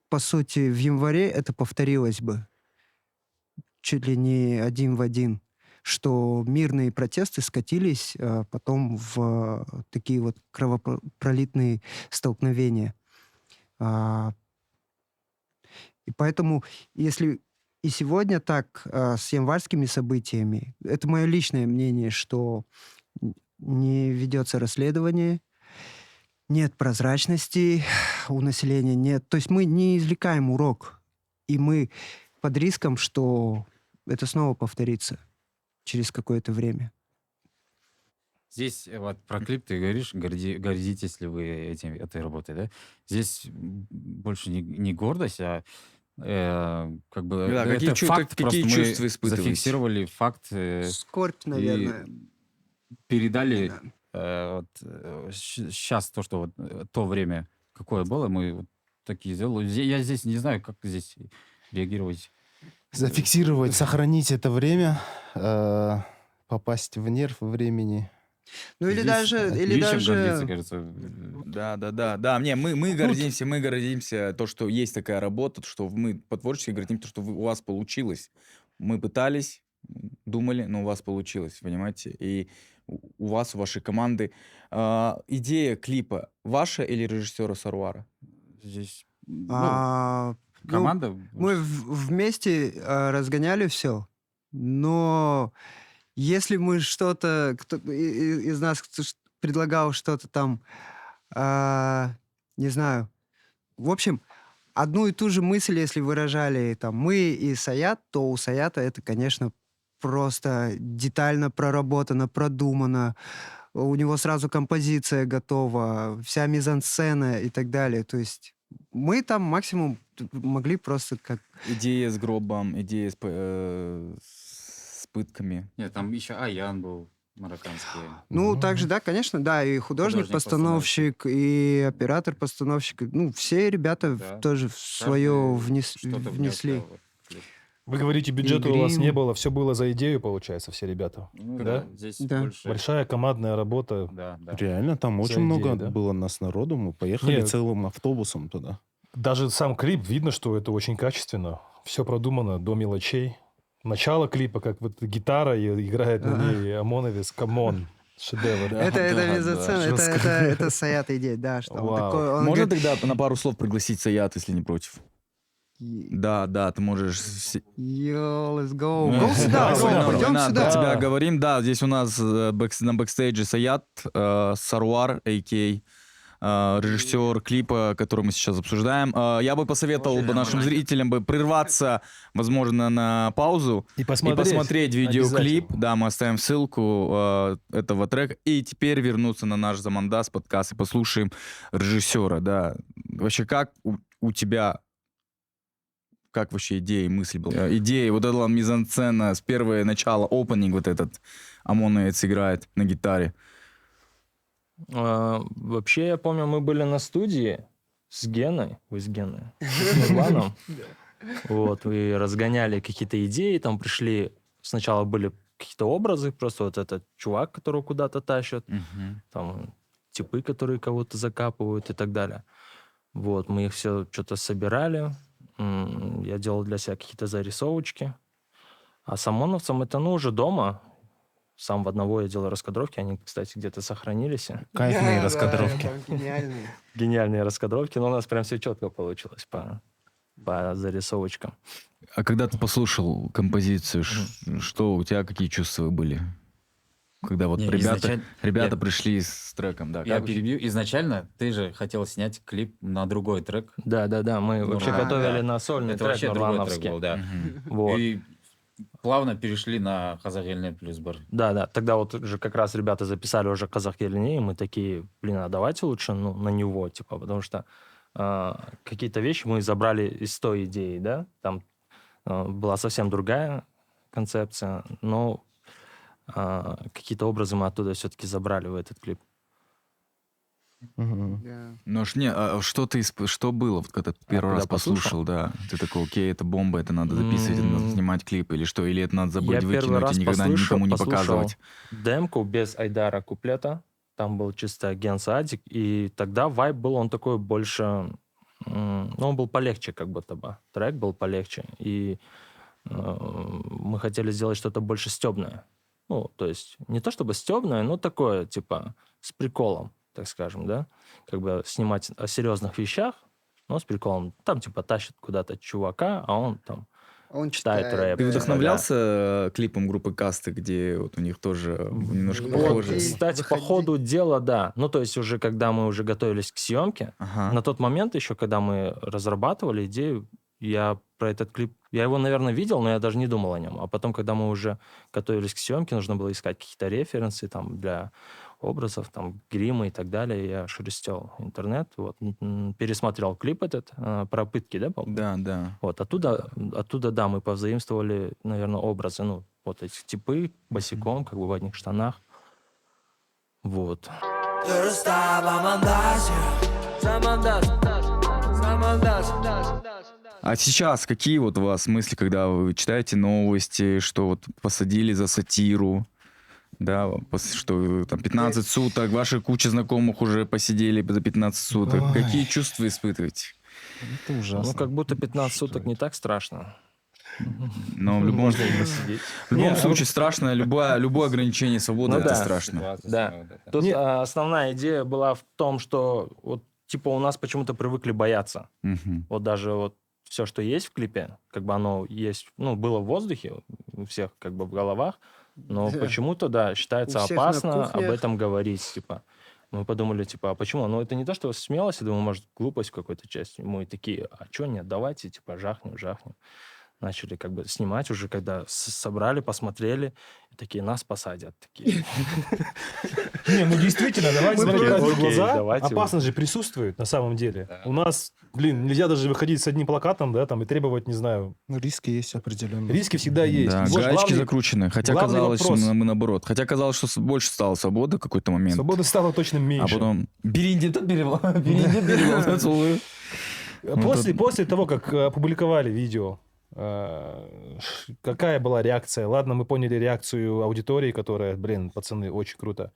по сути, в январе это повторилось бы чуть ли не один в один, что мирные протесты скатились потом в такие вот кровопролитные столкновения. А, И поэтому, если и сегодня так с январскими событиями, это мое личное мнение, что не ведется расследование, нет прозрачности у населения, нет. То есть мы не извлекаем урок, и мы под риском, что это снова повторится через какое-то время. Здесь вот про клип ты говоришь, гордитесь ли вы этой работой, да? Здесь больше не гордость, а как бы Да, это факт, какие просто мы чувства испытываете? зафиксировали факт Скорбь, и наверное. передали Да. сейчас то, что вот, то время какое было, мы вот такие сделали. Я здесь не знаю, как здесь реагировать. Зафиксировать, сохранить это время, попасть в нерв времени. Ну или Здесь даже... Или нечем гордиться, даже... кажется. Да. Не, мы гордимся то, что есть такая работа, что мы по творчеству гордимся, то, что у вас получилось. Мы пытались, думали, но у вас получилось, понимаете? И у вас, у вашей команды идея клипа ваша или режиссера Саруара? Здесь А, ну, команда... мы вместе разгоняли все, но если мы что-то, из нас предлагал что-то там, не знаю, в общем, одну и ту же мысль, если выражали там мы и Саят, то у Саята это, конечно, просто детально проработано, продумано. У него сразу композиция готова, вся мизансцена и так далее. То есть мы там максимум могли просто как... Идея с гробом, идея с пытками. Нет, там еще Аян был, марокканский. Ну, также, да, конечно, да, и художник-постановщик, и оператор-постановщик. Ну, все ребята Да. тоже свое внесли. Вы говорите, бюджета у вас грим. не было, все было за идею, получается, все ребята. Ну, Да? да, здесь Да. больше... Большая командная работа. Да, да. Реально, там За очень идею, много да? было нас народу. Мы поехали Нет. целым автобусом туда. Даже сам клип, видно, что это очень качественно. Все продумано до мелочей. Начало клипа, как вот гитара и играет на ней Омоновец, камон, шедевр. Это мизансцена, это Саят идея, да, что он Вау. такой... он Можно говорит, тогда на пару слов пригласить Саят, если не против? Да, ты можешь... Йоу, let's go. Ну, Go сюда, давай, Рома, пойдем про сюда. тебя говорим. Да, здесь у нас на бэкстейдже Саят, Саруар, а.к.а. Режиссер клипа, который мы сейчас обсуждаем. Я бы посоветовал бы нашим зрителям бы прерваться, возможно, на паузу И и посмотреть видеоклип. Да, мы оставим ссылку этого трека. И теперь вернуться на наш Замандас подкаст и послушаем режиссера. Да. Вообще, как у тебя... Как вообще идея и мысль была? Идея, вот эта мизансцена с первого начала, опенинг вот этот, Омоновец играет на гитаре. Вообще, я помню, мы были на студии с Геной, с Нурланом. Вот, и разгоняли какие-то идеи, там пришли, сначала были какие-то образы, просто вот этот чувак, которого куда-то тащат, там типы, которые кого-то закапывают и так далее. Вот, мы их все что-то собирали, я делал для себя какие-то зарисовочки. А с ОМОНовцем это, уже дома. Сам в одного я делал раскадровки, они, кстати, где-то сохранились. Кайфные раскадровки. Гениальные. Гениальные раскадровки, но у нас прям все четко получилось по зарисовочкам. А когда ты послушал композицию, что у тебя, какие чувства были? Когда вот Не, ребята я- пришли с треком, да. Я как- перебью. Изначально ты же хотел снять клип на другой трек. Да, мы вообще Нурлан, готовили да. на сольный Это трек вообще другой трек нурлановский. был, да. Мгм. Вот. И плавно перешли на Казахельный плюс бар. Да, тогда вот же как раз ребята записали уже «Казах Еліне», и мы такие, а давайте лучше на него, типа, потому что какие-то вещи мы забрали из той идеи, да, там была совсем другая концепция, но какие-то образы мы оттуда все-таки забрали в этот клип. Мгм. Да. Ну аж не, что было, вот когда ты первый раз когда послушал? послушал, да? Ты такой, окей, это бомба, это надо записывать, это надо снимать клип, или что? Или это надо забыть, Я первый выкинуть раз и никогда никому не послушал показывать? демку без Айдара куплета. Там был чисто Ген Саадик. И тогда вайб был, он такой больше... он был полегче как будто бы. Трек был полегче. И мы хотели сделать что-то больше стебное. Ну, то есть не то чтобы стебное, но такое, типа, с приколом, так скажем, да? Как бы снимать о серьезных вещах, но с приколом. Там, типа, тащит куда-то чувака, а он там Он читает рэп. Ты Да. вдохновлялся клипом группы Касты, где вот у них тоже немножко Вот, похоже? и- Кстати, по выходи. ходу дела, да. Ну, то есть уже когда мы уже готовились к съемке, Ага. на тот момент еще, когда мы разрабатывали идею, я про этот клип... Я его, наверное, видел, но я даже не думал о нем. А потом, когда мы уже готовились к съемке, нужно было искать какие-то референсы там для образов, там, грима и так далее. Я шерстил интернет, вот, пересмотрел клип этот про пытки, да, был? Да. Вот, оттуда, да, мы повзаимствовали, наверное, образы, ну, вот эти типы босиком, как бы в одних штанах. Вот. А сейчас какие вот у вас мысли, когда вы читаете новости, что вот посадили за сатиру, да, что там 15 суток, ваши куча знакомых уже посидели за 15 суток. Какие чувства испытываете? Это ужасно. Ну, как будто 15 суток не так страшно. Но в любом, Можно и посидеть. в любом Не, случае страшно, любое ограничение свободы, Ну это да. страшно. Да. Тут Не- основная идея была в том, что вот типа у нас почему-то привыкли бояться. Мгм. Вот даже вот все, что есть в клипе, как бы оно есть, ну, было в воздухе, у всех как бы в головах, но Да. почему-то, да, считается У всех на опасно об кухнях. этом говорить, типа. Мы подумали, типа, а почему? Ну, это не то, что смелость, я думаю, может, глупость в какой-то части. Мы такие, а что нет, давайте, типа, жахнем. Начали как бы снимать уже, когда собрали, посмотрели, и такие, нас посадят. Такие. Не, ну действительно, давайте смотреть правде в Окей, глаза. давайте. Опасность же присутствует на самом деле. Да. У нас, нельзя даже выходить с одним плакатом, да, там, и требовать, не знаю. Ну, риски есть определенные. Риски всегда есть. Да, Вот гаечки главный- закручены. Хотя главный казалось, что вопрос. мы наоборот. Хотя казалось, что больше стало свободы в какой-то момент. Свобода стала точно А меньше. потом Бериндит перевел. Поцелуй. После того, как опубликовали видео, какая была реакция? Ладно, мы поняли реакцию аудитории, которая, пацаны, очень круто.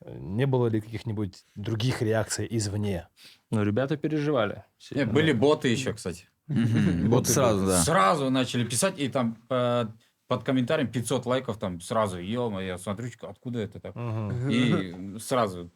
Не было ли каких-нибудь других реакций извне? Ну, ребята переживали. Нет, были боты еще, кстати. Вот сразу, да. Сразу начали писать, и там под комментарием 500 лайков, там сразу, ё-моё, я смотрю, откуда это так? И сразу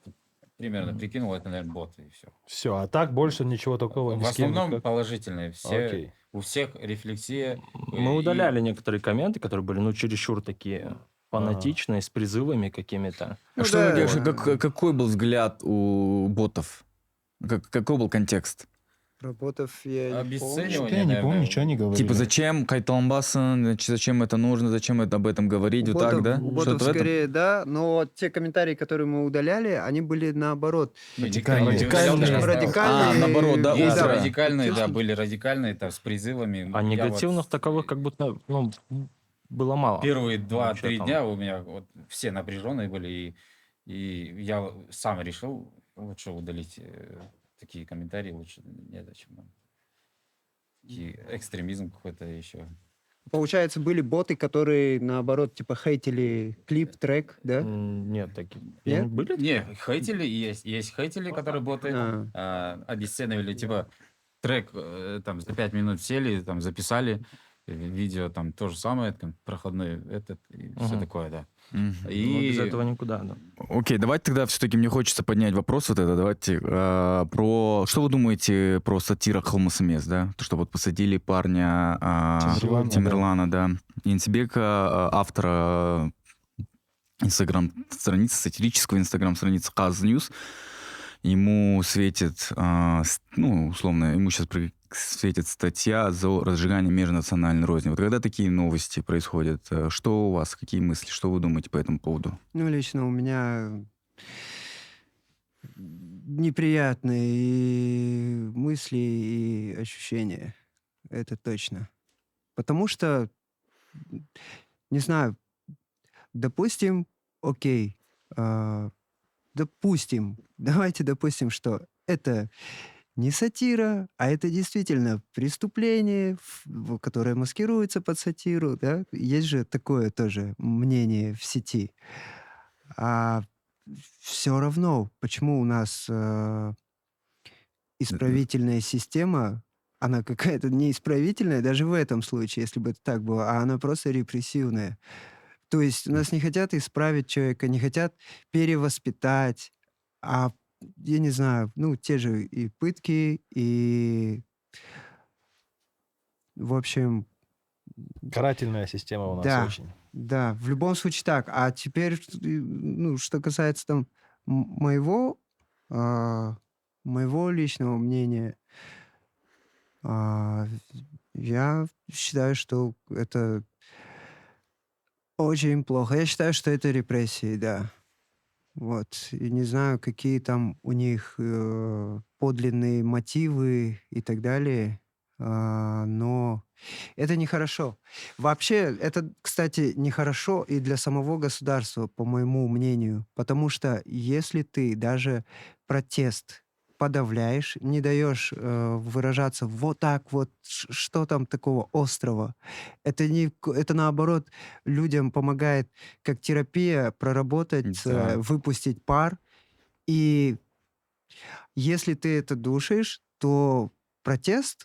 примерно прикинул, это, наверное, боты, и все. Все, а так больше ничего такого ни В с кем основном никак. положительные. Все, Окей. у всех рефлексия. Мы удаляли некоторые комменты, которые были, ну, чересчур такие фанатичные, с призывами какими-то. А что вы говорите, какой был взгляд у ботов? Какой был контекст? Работав я не помню. Обесценивание, Я не помню, наверное. ничего не говорили. Типа, зачем Кайталамбасан, зачем это нужно, зачем это об этом говорить, вот так, да? У ботов Что-то в этом? скорее, да, но вот те комментарии, которые мы удаляли, они были наоборот. Радикальные. Радикальные. наоборот, да, Есть ультра. радикальные, да, были радикальные, там, с призывами. А Я негативных вот таковых как будто, ну, было мало. Первые 2-3 Вообще там. дня у меня вот все напряженные были, и я сам решил лучше удалить такие комментарии, лучше незачем нам. И экстремизм какой-то еще. Получается, были боты, которые, наоборот, типа хейтили клип, трек, да? Нет, таких. Нет? Были? Не, хейтили, есть хейтили, которые боты обесценивали, типа трек там за 5 минут сели, там записали, видео там то же самое, там, проходной этот, и все такое, да. Мгм. Ну, И без этого никуда, да. Окей, давайте тогда все-таки мне хочется поднять вопрос вот это. Давайте про... Что вы думаете про сатира Холмасамес, да? То, что вот посадили парня Тимерлана, да. Инсбека, автора инстаграм-страницы, сатирического инстаграм-страницы Kaz News. Ему светит, ну, условно, ему сейчас светит статья за разжигание межнациональной розни. Вот когда такие новости происходят, что у вас, какие мысли, что вы думаете по этому поводу? Ну, лично у меня неприятные и мысли и ощущения. Это точно. Потому что, не знаю, допустим, окей, давайте допустим, что это не сатира, а это действительно преступление, которое маскируется под сатиру, да? Есть же такое тоже мнение в сети. А все равно, почему у нас исправительная система, она какая-то неисправительная, даже в этом случае, если бы это так было, а она просто репрессивная. То есть нас не хотят исправить человека, не хотят перевоспитать, а я не знаю, ну, те же и пытки, и, в общем, Карательная система у нас Да. очень. да, в любом случае так. А теперь, ну, что касается там моего личного мнения, я считаю, что это очень плохо. Я считаю, что это репрессии, да. Вот. И не знаю, какие там у них подлинные мотивы и так далее, но это нехорошо. Вообще, это, кстати, нехорошо и для самого государства, по моему мнению, потому что если ты даже протест подавляешь, не даешь выражаться вот так вот, что там такого острого, это наоборот людям помогает как терапия проработать, Да. выпустить пар. И если ты это душишь, то протест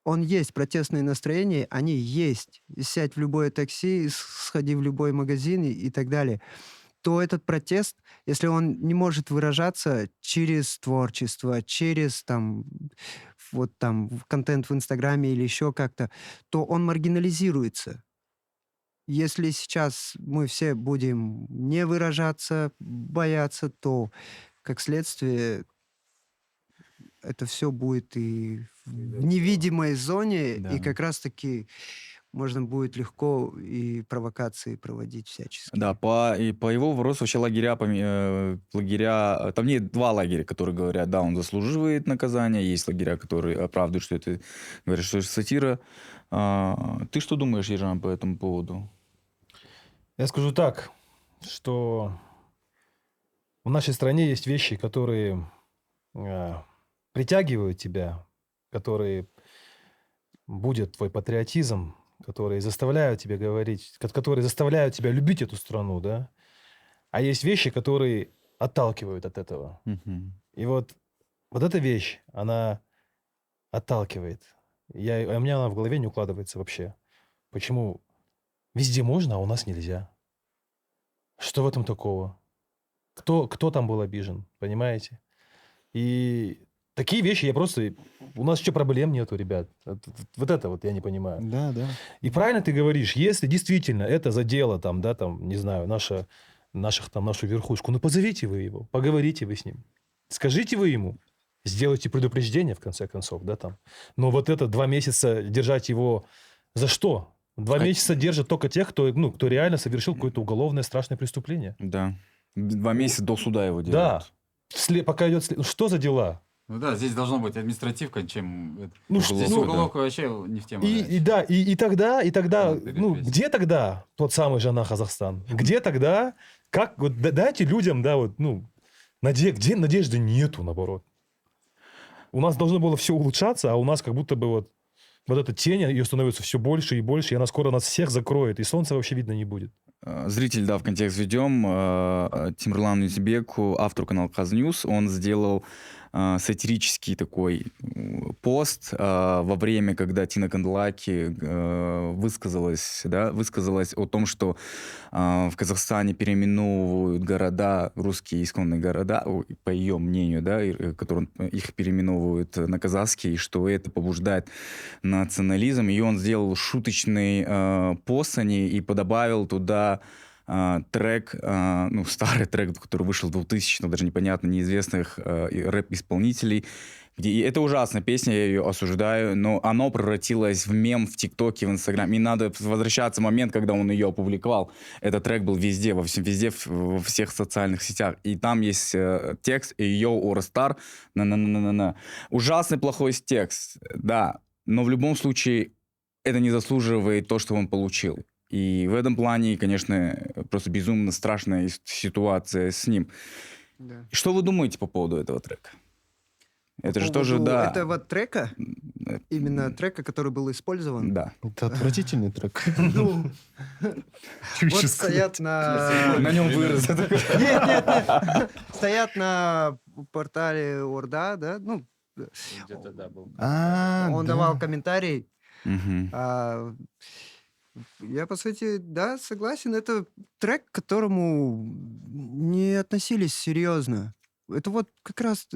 он есть, протестные настроения, они есть. Сядь в любое такси, сходи в любой магазин и так далее. То этот протест, если он не может выражаться через творчество, через там, вот там контент в Инстаграме или еще как-то, то он маргинализируется. Если сейчас мы все будем не выражаться, бояться, то, как следствие, это все будет и в невидимой зоне, Да. и как раз-таки можно будет легко и провокации проводить всяческие. Да, по его вопросу вообще лагеря, там нет два лагеря, которые говорят, да, он заслуживает наказания, есть лагеря, которые оправдывают, что это, говорят, что это сатира. Ты что думаешь, Ержан, по этому поводу? Я скажу так, что в нашей стране есть вещи, которые притягивают тебя, которые будут твой патриотизм, которые заставляют тебя говорить, которые заставляют тебя любить эту страну, да. А есть вещи, которые отталкивают от этого. Мгм. И вот эта вещь, она отталкивает. У меня она в голове не укладывается вообще. Почему везде можно, а у нас нельзя? Что в этом такого? Кто там был обижен, понимаете? И такие вещи я просто... У нас еще проблем нету, ребят. Вот это вот я не понимаю. Да, да. И правильно ты говоришь, если действительно это задело там, да, там, не знаю, нашу верхушку, ну позовите вы его, поговорите вы с ним, скажите вы ему, сделайте предупреждение в конце концов, да, там. Но вот это 2 месяца держать его за что? 2 месяца держат только тех, кто реально совершил какое-то уголовное страшное преступление. Да. 2 месяца до суда его Да. делают. Пока идет что за дела? Ну да, здесь должно быть административка, чем... Ну, Здесь ну, уголовка вообще не в тему. И тогда, Ну, ну, где тогда тот самый Жана Казахстан? Где тогда, как, вот дайте людям, да, вот, ну, где надежды нету, наоборот. У нас должно было все улучшаться, а у нас как будто бы вот эта тень, ее становится все больше и больше, и она скоро нас всех закроет, и солнца вообще видно не будет. Зритель, да, в контекст введем. Тимурлан Нюзбеку, автору канала Казньюз, он сделал сатирический такой пост во время, когда Тина Канделаки высказалась о том, что в Казахстане переименовывают города, русские исконные города, по ее мнению, да, которые их переименовывают на казахские, и что это побуждает национализм. И он сделал шуточный пост о ней и добавил туда трек, старый трек, который вышел в 2000-х, даже непонятно, неизвестных рэп-исполнителей. И это ужасная песня, я ее осуждаю, но оно превратилось в мем в ТикТоке, в Инстаграме. И надо возвращаться в момент, когда он ее опубликовал. Этот трек был везде, во всех социальных сетях. И там есть текст «Yo, Орстар», на-на-на-на-на. Ужасный плохой текст, да. Но в любом случае это не заслуживает то, что он получил. И в этом плане, конечно, просто безумно страшная ситуация с ним. Да. Что вы думаете по поводу этого трека? Это же тоже, поводу да. этого трека, именно трека, который был использован. Да. Это отвратительный трек. Ну, вот стоят на... На нем вырос. Нет. Стоят на портале Орда, да? Ну, Где-то, да, был. он давал комментарий. Мгм. Я, по сути, да, согласен. Это трек, к которому не относились серьезно. Это вот как раз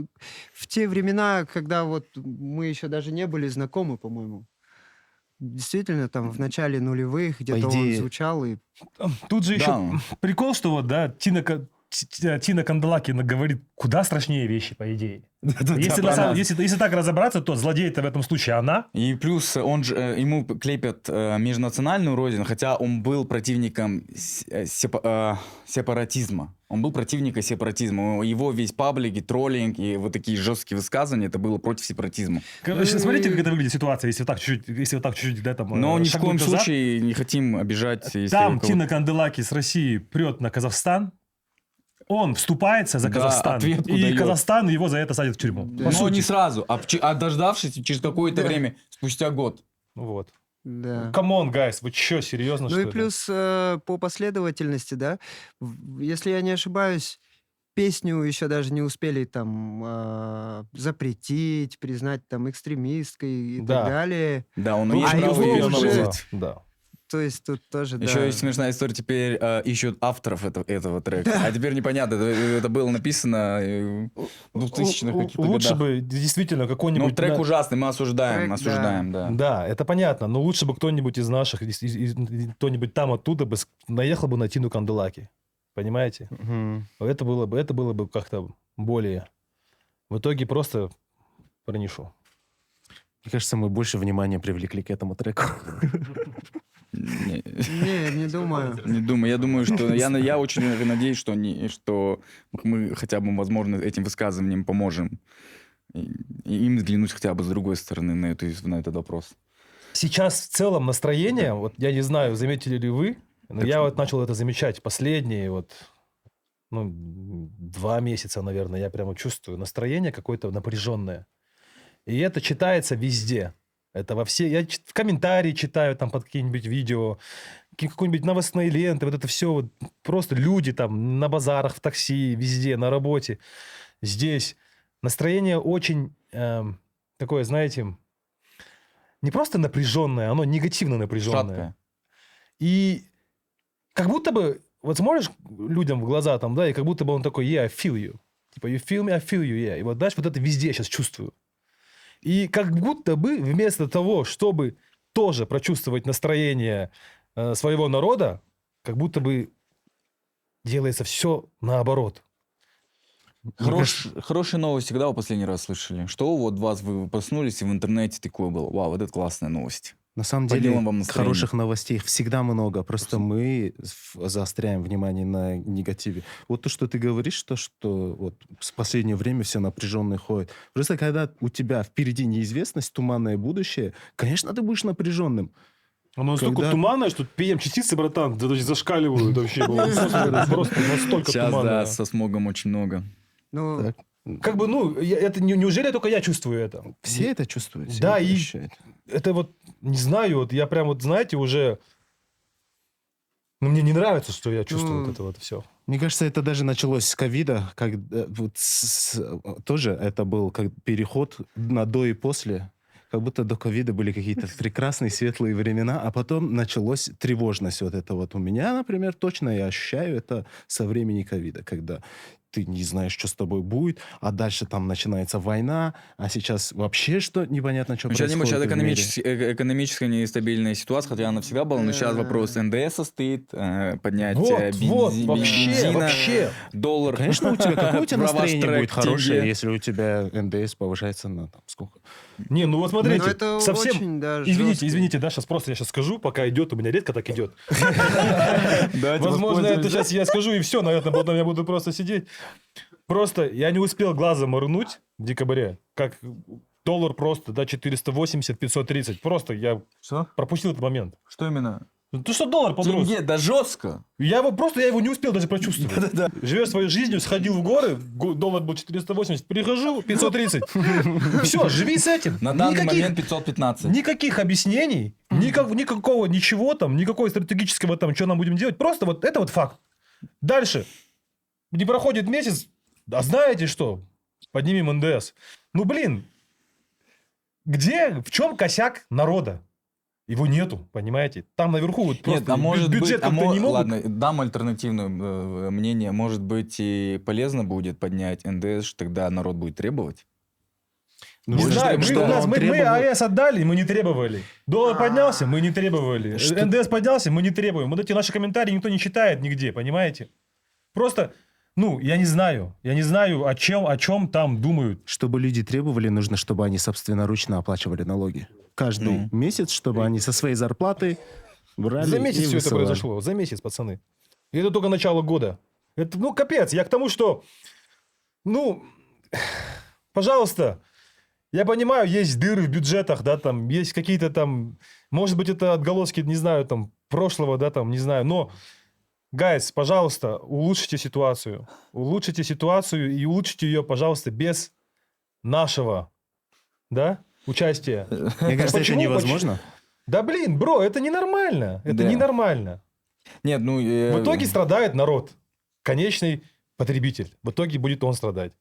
в те времена, когда вот мы еще даже не были знакомы, по-моему. Действительно, там в начале нулевых где-то он идее- звучал, и Тут же еще Да. прикол, что вот, да, Тина Канделаки говорит куда страшнее вещи, по идее. Если так разобраться, то злодей-то в этом случае она. И плюс он же, ему клепят межнациональную родину, хотя он был противником сепаратизма. Он был противником сепаратизма. Его весь паблик и троллинг, и вот такие жесткие высказывания, это было против сепаратизма. Короче, смотрите, как это выглядит ситуация, если вот так чуть-чуть, да, там... Но ни в шагнуть коем назад. случае не хотим обижать. если Там у кого-то- Тина Канделаки с России прет на Казахстан, он вступается за Да, Казахстан, ответку и дает. Казахстан его за это садит в тюрьму. По Но сути. не сразу, а дождавшись через какое-то Да. время, спустя год. Вот. да. Камон, гайс, вы что, серьезно, Ну что и ли? плюс по последовательности, да, если я не ошибаюсь, песню еще даже не успели там запретить, признать там экстремисткой и Да. так далее. Да, он Ну, имеет а право его её уже- использовать. Да. То есть тут тоже, Еще да. есть смешная история, теперь ищут авторов этого трека. А теперь непонятно, это было написано в 2000-х каких-то Лучше годах. бы действительно Ну, какой-нибудь... трек на- ужасный, мы осуждаем, Трек, да. осуждаем, да. Да, это понятно, но лучше бы кто-нибудь из наших, кто-нибудь там оттуда бы наехал бы на Тину Канделаки. Понимаете? Мгм. Это было бы как-то более... В итоге просто пронешу. Мне кажется, мы больше внимания привлекли к этому треку. Не, Не думаю. не думаю. Я думаю, что... Я очень надеюсь, что мы хотя бы, возможно, этим высказыванием поможем и им взглянуть хотя бы с другой стороны на этот вопрос. Сейчас в целом настроение, вот я не знаю, заметили ли вы, но я вот начал это замечать последние 2 месяца, наверное, я прямо чувствую настроение какое-то напряженное. И это читается везде. Это во все... Я в комментарии читаю там под какие-нибудь видео, какие-нибудь новостные ленты, вот это все. Вот, просто люди там на базарах, в такси, везде, на работе. Здесь настроение очень такое, знаете, не просто напряженное, оно негативно напряженное. Шаткое. И как будто бы, вот смотришь людям в глаза там, да, и как будто бы он такой, yeah, I feel you. Типа, you feel me, I feel you, yeah. И вот дальше вот это везде я сейчас чувствую. И как будто бы вместо того, чтобы тоже прочувствовать настроение своего народа, как будто бы делается все наоборот. Хорошие новости, когда вы последний раз слышали? Что вот вы проснулись и в интернете такое было? Вау, вот это классная новость. На самом Поднимем деле, вам настроение. хороших новостей всегда много, просто мы заостряем внимание на негативе. Вот то, что ты говоришь, что вот в последнее время все напряженные ходят. Просто когда у тебя впереди неизвестность, туманное будущее, конечно, ты будешь напряженным. Оно настолько Когда- туманное, что PM-частицы, братан, зашкаливают вообще. Просто настолько Сейчас, да, туманное. со смогом очень много. Ну, Так. Как бы, это неужели только я чувствую это? Все это чувствуют. все Да, это и- ощущают. Это вот, не знаю, вот я прям вот, знаете, уже... Ну, мне не нравится, что я чувствую вот это вот все. Мне кажется, это даже началось с ковида, когда вот тоже это был как переход на до и после. Как будто до ковида были какие-то прекрасные светлые времена, а потом началась тревожность вот это вот. У меня, например, точно я ощущаю это со времени ковида, когда ты не знаешь, что с тобой будет, а дальше там начинается война, а сейчас вообще что непонятно, что Сейчас происходит в мире. экономически нестабильная ситуация, хотя она всегда была, но сейчас вопрос НДС стоит, поднятие бензина, вообще. доллар. Конечно, какое у тебя Про ваш настроение трек, будет хорошее, тенге. если у тебя НДС повышается на там, сколько? Не, ну вот смотрите, ну, это совсем... очень, да, Извините, жёстко. да, я сейчас скажу, пока идет, у меня редко так идет. Давайте Возможно, это воспользуемся. сейчас я скажу, и все, наверное, потом я буду просто сидеть. Просто я не успел глазом моргнуть в декабре, как доллар просто, да, 480, 530. Просто я Что? пропустил этот момент. Что именно? Ну что доллар подрос? Тенге, да жестко. Я его не успел даже прочувствовать. Живешь своей жизнью, сходил в горы, доллар был 480, прихожу, 530. Все, живи с этим. На данный Никаких- момент 515. Никаких объяснений, никакого ничего там, никакого стратегического там, что нам будем делать. Просто вот это вот факт. Дальше. Не проходит месяц, а знаете что? Поднимем НДС. Ну, блин, в чем косяк народа? Его нету, понимаете? Там наверху вот просто Нет, а может бюджет быть, как-то не могут. ладно, дам альтернативное мнение. Может быть, и полезно будет поднять НДС, тогда народ будет требовать? Не Нужно, знаю, чтобы он мы требовал. АЭС отдали, мы не требовали. Доллар поднялся, мы не требовали. Что- НДС поднялся, мы не требуем. Вот эти наши комментарии никто не читает нигде, понимаете? Просто, я не знаю, о чем там думают. Чтобы люди требовали, нужно, чтобы они собственноручно оплачивали налоги. Каждый месяц, чтобы они со своей зарплаты брали За и месяц все это высылали. произошло, за месяц, пацаны. И это только начало года. Это, капец, я к тому, что, пожалуйста, я понимаю, есть дыры в бюджетах, да, там, есть какие-то там, может быть, это отголоски, не знаю, там, прошлого, да, там, не знаю, но, guys, пожалуйста, улучшите ситуацию и улучшите ее, пожалуйста, без нашего, да, участия. Мне кажется, это Почему? невозможно. Да, блин, бро, это ненормально, это Да. ненормально. Нет, В итоге страдает народ. Конечный потребитель. В итоге будет он страдать.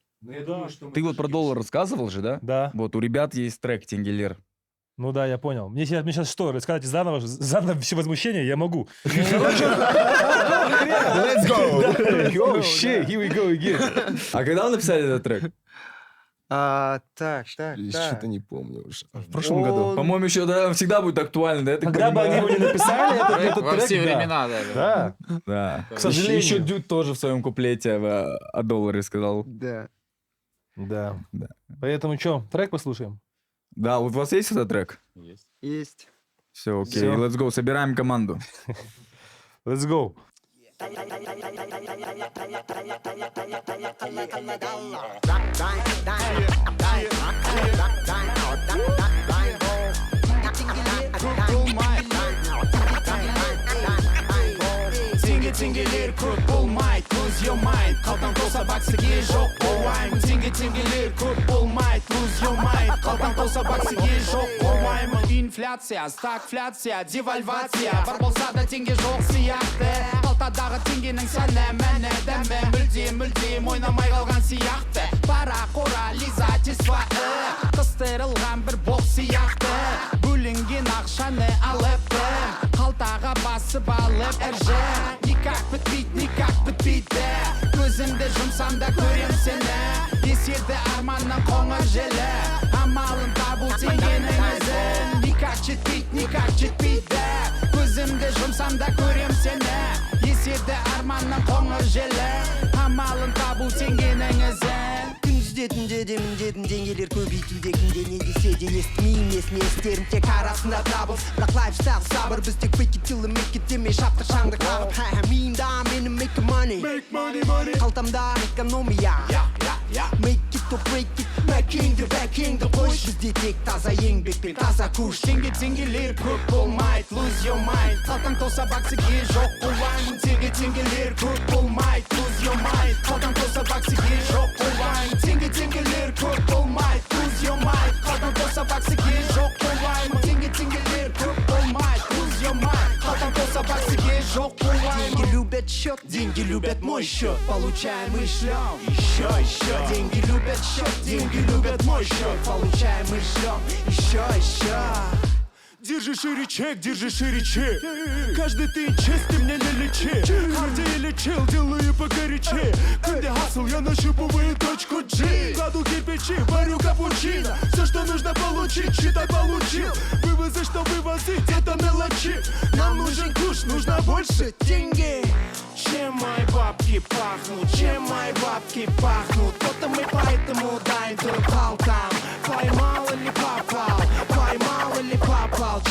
Ты вот про доллар рассказывал же, да? Да. Вот у ребят есть трек «Тенгелер». Ну да, я понял. Мне сейчас что, рассказать заново все возмущения? Я могу. Let's go! Oh, shit, here we go again. А когда вы написали этот трек? Так. Что-то не помню уже. В прошлом году. По-моему, еще да, всегда будет актуально, да? Я так Когда бы они понимаю. его не написали, этот Во трек, все да. времена, да. Да. Да. К сожалению. Еще Дюд тоже в своем куплете о долларе сказал. Да. Да. Да. Поэтому что, трек послушаем? Да, вот у вас есть этот трек? Есть. Все, окей, Всё. let's go, собираем команду. Let's go. Теңге-теңгелер көп болмайды, lose your mind. Қалтаң толса баксыге жоқ болмаймын. Теңге-теңгелер көп болмайды, lose your mind. Қалтаң толса баксыге жоқ болмаймын. Инфляция, стагфляция, девальвация. Бар болса да теңге жоқ сияқты. Қалтадағы теңгенің сәні мәні дәмі мүлдем ойнамай қалған сияқты. Пара қора лизательство қыстырылған бір боқ сияқты. Бөлінген ақшаны алыпты, қалтаға басып алып іржі. Никак бітпейді, көзімді жұмсам да көрем сені. Еседі арманның қоңыр желі, амалын табу теңгенің ізін. Никак жетпейді, көзімді жұмсам да көрем сені. Еседі арманның қоңыр желі, амалын табу теңгенің ізін. Түнде де міндетім деңгейлер көбейтуде кімде не десе де естімеймін несіне істерім тек арасында дабыл. Бірақ лайфстайл сабыр біз тек fake it till you make it демей шапты шаңды қағып. Миымда менің make money, қалтамда экономия. Make it or break it, бәкеңді қойш. Бізде тек таза еңбек пен таза күш. Теңгелер көп болмайды, lose your mind. Қалтаң толса баксыге жоқ болмаймын. Теңгелер көп болмайды, lose your mind. Қалтаң толса баксыге жоқ болмаймын. Теңгелер көп болмайды, lose your mind. Қалтаң толса баксыге жоқ болмаймын. Теңгелер көп болмайды, lose your mind. Қалтаң толса баксыге жоқ болмаймын. Деньги любят счет, деньги любят мой счет. Получаем и шлем, еще. Деньги любят счет, деньги любят мой счет. Получаем и шлем, еще. Держи шире чек. Каждый ты чест, ты мне не лечи. Харди или чел, делаю погорячее. Күнде хасл, я нащупываю точку G. Кладу кирпичи, варю капучино. Все, что нужно получить, считай, получил. Вывозы, что вывозить, это мелочи. Нам нужен куш, нужно больше деньги. Чем мои бабки пахнут, то-то мы поэтому дай туркал там. Поймал или попал,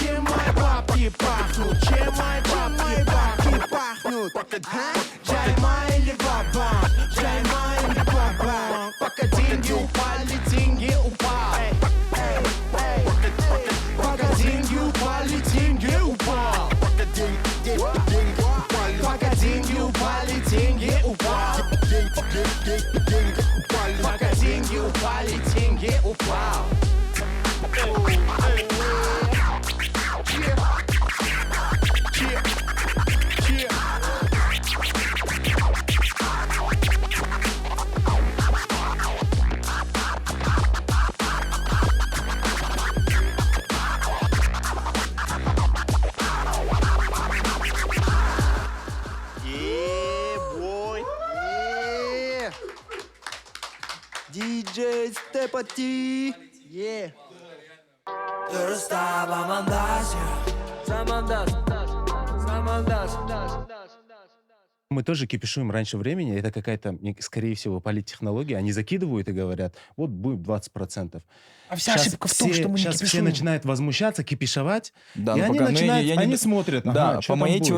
чем мои бабки пахнут, Джайма или бабам, пока деньги упали, деньги упал. Пока деньги упали, деньги упал. Пока деньги упали, деньги упал. Пока деньги упали, деньги упал. DJ Степати. Мы тоже кипишуем раньше времени. Это какая-то, скорее всего, политтехнология. Они закидывают и говорят, вот будет 20%. А вся ошибка в том, что мы не сейчас все кипишуем. начинают возмущаться, кипишевать. Да, и ну они пока- начинают, я не- они смотрят. Да, ага, что по там моей будет.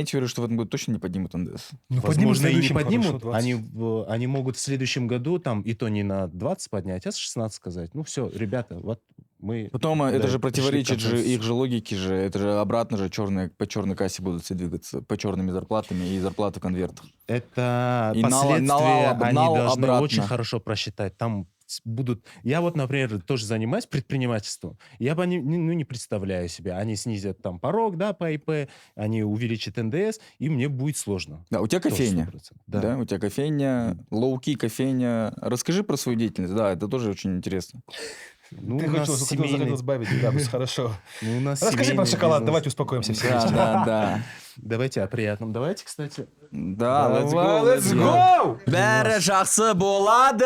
теории, что в этом году точно не поднимут НДС. Ну, поднимут в Возможно, и не следующем, поднимут. хорошо, 20. Они могут в следующем году там и то не на 20 поднять, а с 16 сказать. Ну все, ребята, вот мы... Потом да, это же пришли к противоречит же консенсусу. их же логике же. Это же обратно же по черной кассе будут все двигаться, по черными зарплатами и зарплаты в конвертах. Это И нал последствия обратно. они должны очень хорошо просчитать. Там будут... Я вот, например, тоже занимаюсь предпринимательством. Я бы не представляю себе. Они снизят там порог, да, по ИП, они увеличат НДС, и мне будет сложно. Да, у тебя Тоже кофейня. 100%. Да. У тебя кофейня, лоу-ки кофейня. Расскажи про свою деятельность. Да, это тоже очень интересно. Ну, Ты у нас хотел семейный... сбавить градус, хорошо. Ну, у нас Расскажи про семейный шоколад, бизнес. давайте успокоимся все Да, вместе. да. Давайте о приятном. Давайте, кстати. Да, let's Давай, go, let's go! Бәрі жақсы болады!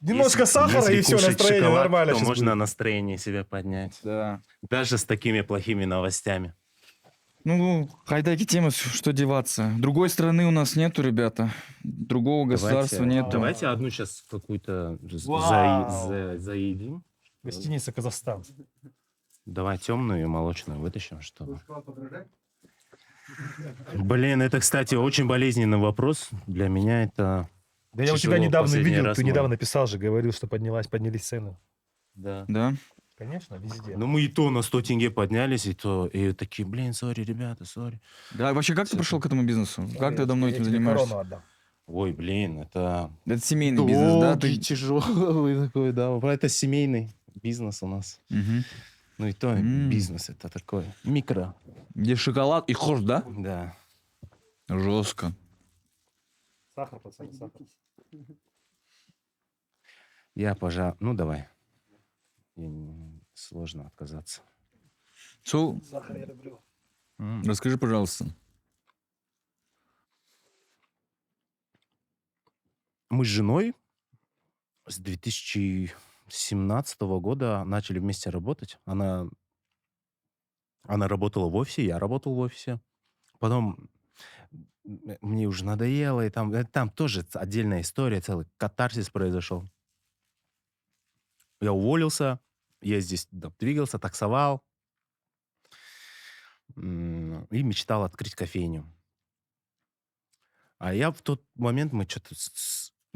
Немножко сахара, Если и все, кушать настроение шоколад, нормально то сейчас можно будет. настроение себе поднять. Да. Даже с такими плохими новостями. Ну, хайда тема, что деваться. Другой страны у нас нету, ребята. Другого государства нету. Давайте одну сейчас какую-то заедим. Гостиница «Казахстан». Давай темную и молочную вытащим, чтобы... Блин, это, кстати, очень болезненный вопрос. Для меня это... Да я у тяжело. тебя недавно Последний видел, раз ты мы- недавно писал же, говорил, что поднялись цены. Да. Да? Конечно, везде. Ну, мы и то на 100 тенге поднялись, и то... И такие, блин, сори, ребята, сори. Да, вообще, как ты пришел к этому бизнесу? Как ты давно Я этим тебе занимаешься? корону отдам. Ой, блин, это... Это семейный бизнес, да? Долгий, тяжелый такой, да. Это семейный бизнес у нас. Мгм. Ну и то бизнес это такой микро. Где шоколад и хор, да? Да. Жестко. Сахар, пацаны, сахар. Я, пожалуй... Ну, давай. Сложно отказаться. Сахар я люблю. Расскажи, пожалуйста. Мы с женой с 2017 года начали вместе работать. Она работала в офисе, я работал в офисе. Потом мне уже надоело, и там тоже отдельная история, целый катарсис произошел. Я уволился, я здесь двигался, таксовал и мечтал открыть кофейню. А я в тот момент, мы что-то...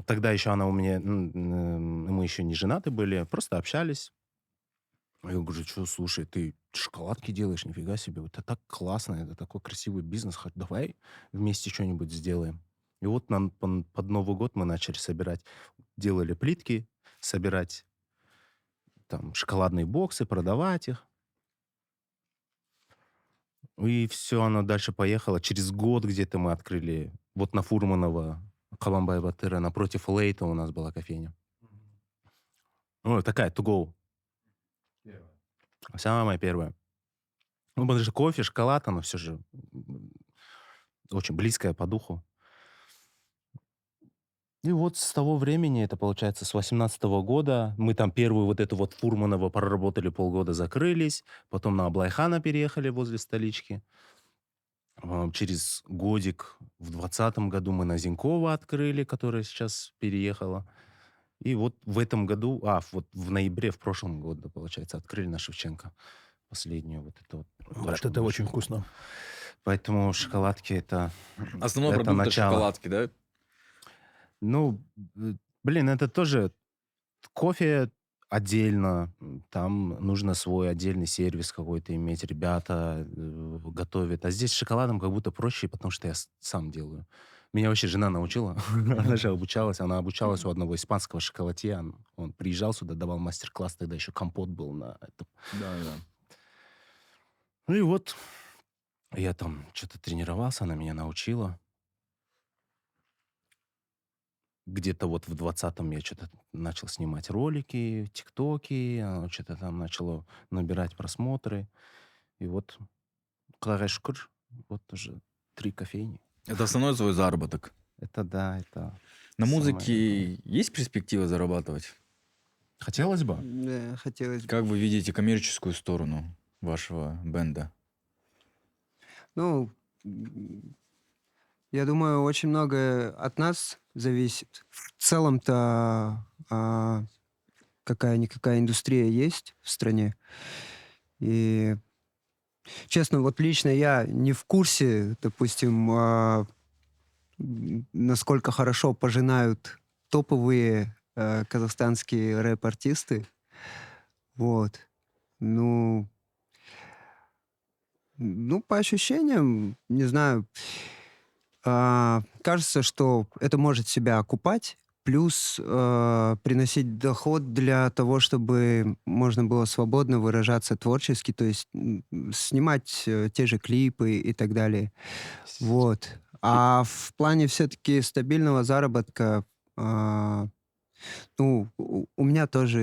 Тогда еще она у меня... Мы еще не женаты были, просто общались. Я говорю, что, слушай, ты шоколадки делаешь, нифига себе, это так классно, это такой красивый бизнес, хоть давай вместе что-нибудь сделаем. И вот под Новый год мы начали собирать, делали плитки, собирать там шоколадные боксы, продавать их. И все, оно дальше поехало. Через год где-то мы открыли, вот на Фурманова, Кабанбай-Батыра, напротив Лейта у нас была кофейня. Ну, такая, to go. Самая первая. Ну, потому что кофе, шоколад, оно все же очень близкое по духу. И вот с того времени, это получается с 18-го года, мы там первую вот эту вот Фурманова проработали полгода, закрылись, потом на Аблайхана переехали возле столички. Через годик в 2020 году мы на Зинькова открыли, которая сейчас переехала. И вот в этом году, вот в ноябре, в прошлом году, получается, открыли на Шевченко последнюю вот эту вот. Брат, это очень вкусно. Поэтому шоколадки это... Основной это продукт — это начало. шоколадки, да? Ну, блин, это тоже кофе отдельно, там нужно свой отдельный сервис какой-то иметь, ребята готовят. А здесь с шоколадом как будто проще, потому что я сам делаю. Меня вообще жена научила, она же обучалась, она обучалась у одного испанского шоколадье, он приезжал сюда, давал мастер-класс, тогда еще компот был на этом. Да, да. Ну и вот я там что-то тренировался, она меня научила. Где-то вот в 20-м я что-то начал снимать ролики, тиктоки, что-то там начало набирать просмотры. И вот, Клара шукр, вот уже 3 кофейни. Это основной свой заработок. Это да, это... На самое музыке есть перспектива зарабатывать? Хотелось бы. Да, хотелось бы. Как вы видите коммерческую сторону вашего бенда? Ну, я думаю, очень многое от нас зависит. В целом-то какая-никакая индустрия есть в стране. И, честно, вот лично я не в курсе, допустим, насколько хорошо пожинают топовые казахстанские рэп-артисты. Вот. Ну, по ощущениям, не знаю, кажется, что это может себя окупать, плюс приносить доход для того, чтобы можно было свободно выражаться творчески, то есть снимать те же клипы и так далее. Вот. А в плане все-таки стабильного заработка, ну, у меня тоже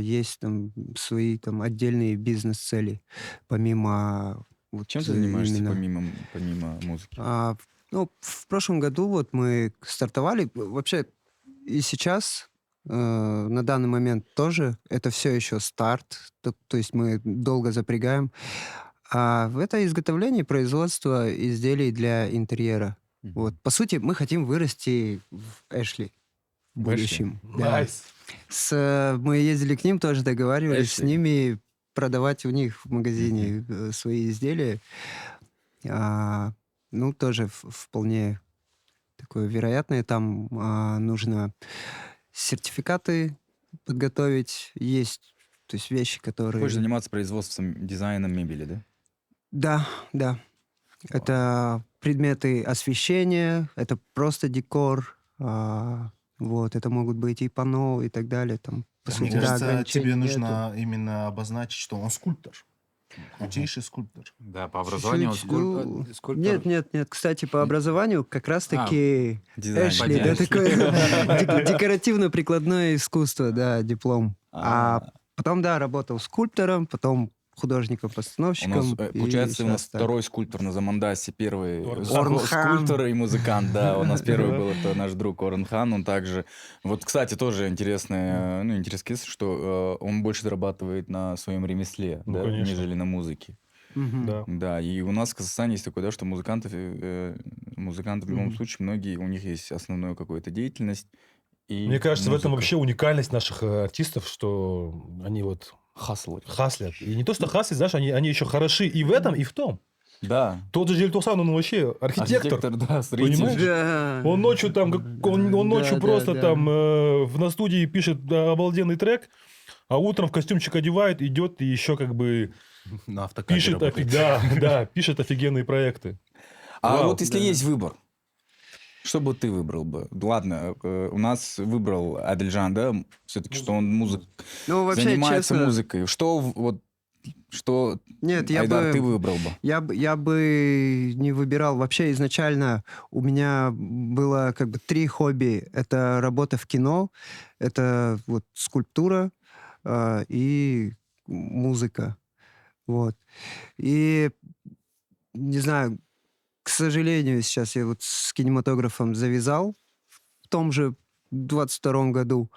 есть там свои там отдельные бизнес-цели, помимо вот Чем ты занимаешься именно... помимо музыки? Ну, в прошлом году вот мы стартовали. Вообще и сейчас, на данный момент тоже, это все еще старт. То есть мы долго запрягаем. А это изготовление и производство изделий для интерьера. Вот. По сути, мы хотим вырасти в Эшли в будущем. Да. Мы ездили к ним, тоже договаривались с Эшли. ними продавать у них в магазине свои изделия. Ну, тоже вполне такое вероятное. Там нужно сертификаты подготовить. Есть, то есть вещи, которые... Хочешь заниматься производством, дизайном мебели, да? Да, да. Это предметы освещения, это просто декор. Вот, это могут быть и панно, и так далее. Там, по Мне сути, да, кажется, ограничений тебе нету. нужно именно обозначить, что он скульптор. Крутейший скульптор. Да, по образованию он Чуть-чуть, ну, скульптор. Нет. Кстати, по образованию как раз-таки Дизайн. Эшли, да, Понятно. такое декоративно-прикладное искусство, да, диплом. А, Потом, да, работал скульптором, потом У художником-постановщиком. нас, и получается, у нас щас так. второй скульптор на Замандасе, первый Орнхан. скульптор и музыкант, да, у нас первый был это наш друг Орнхан, он также, вот, кстати, тоже интересный кейс, что он больше зарабатывает на своем ремесле, Ну, да, конечно. нежели на музыке. Мгм. Да. Да, и у нас в Казахстане есть такое, да, что музыканты в любом случае, многие, у них есть основная какая-то деятельность. И Мне кажется, в этом музыка. вообще уникальность наших артистов, что они вот хаслят. И не то, что хаслят, знаешь, они еще хороши и в этом, и в том. Да. Тот же Жильтосан, он вообще архитектор. Да, строитель. Понимаешь? Да. Он ночью там, он ночью Да, просто да. там на студии пишет обалденный трек, а утром в костюмчик одевает, идет и еще как бы На автокаде пишет, работает. да, пишет офигенные проекты. А Вау, вот если есть выбор, что бы ты выбрал бы? Ладно, у нас выбрал Адельжан, да, все-таки, что он Ну, вообще, занимается честно, музыкой. Что, нет, Айдар, ты выбрал бы? я бы не выбирал. Вообще изначально у меня было как бы 3 хобби. Это работа в кино, это вот скульптура и музыка. Вот. И, не знаю, к сожалению, сейчас я вот с кинематографом завязал в том же 22-м году.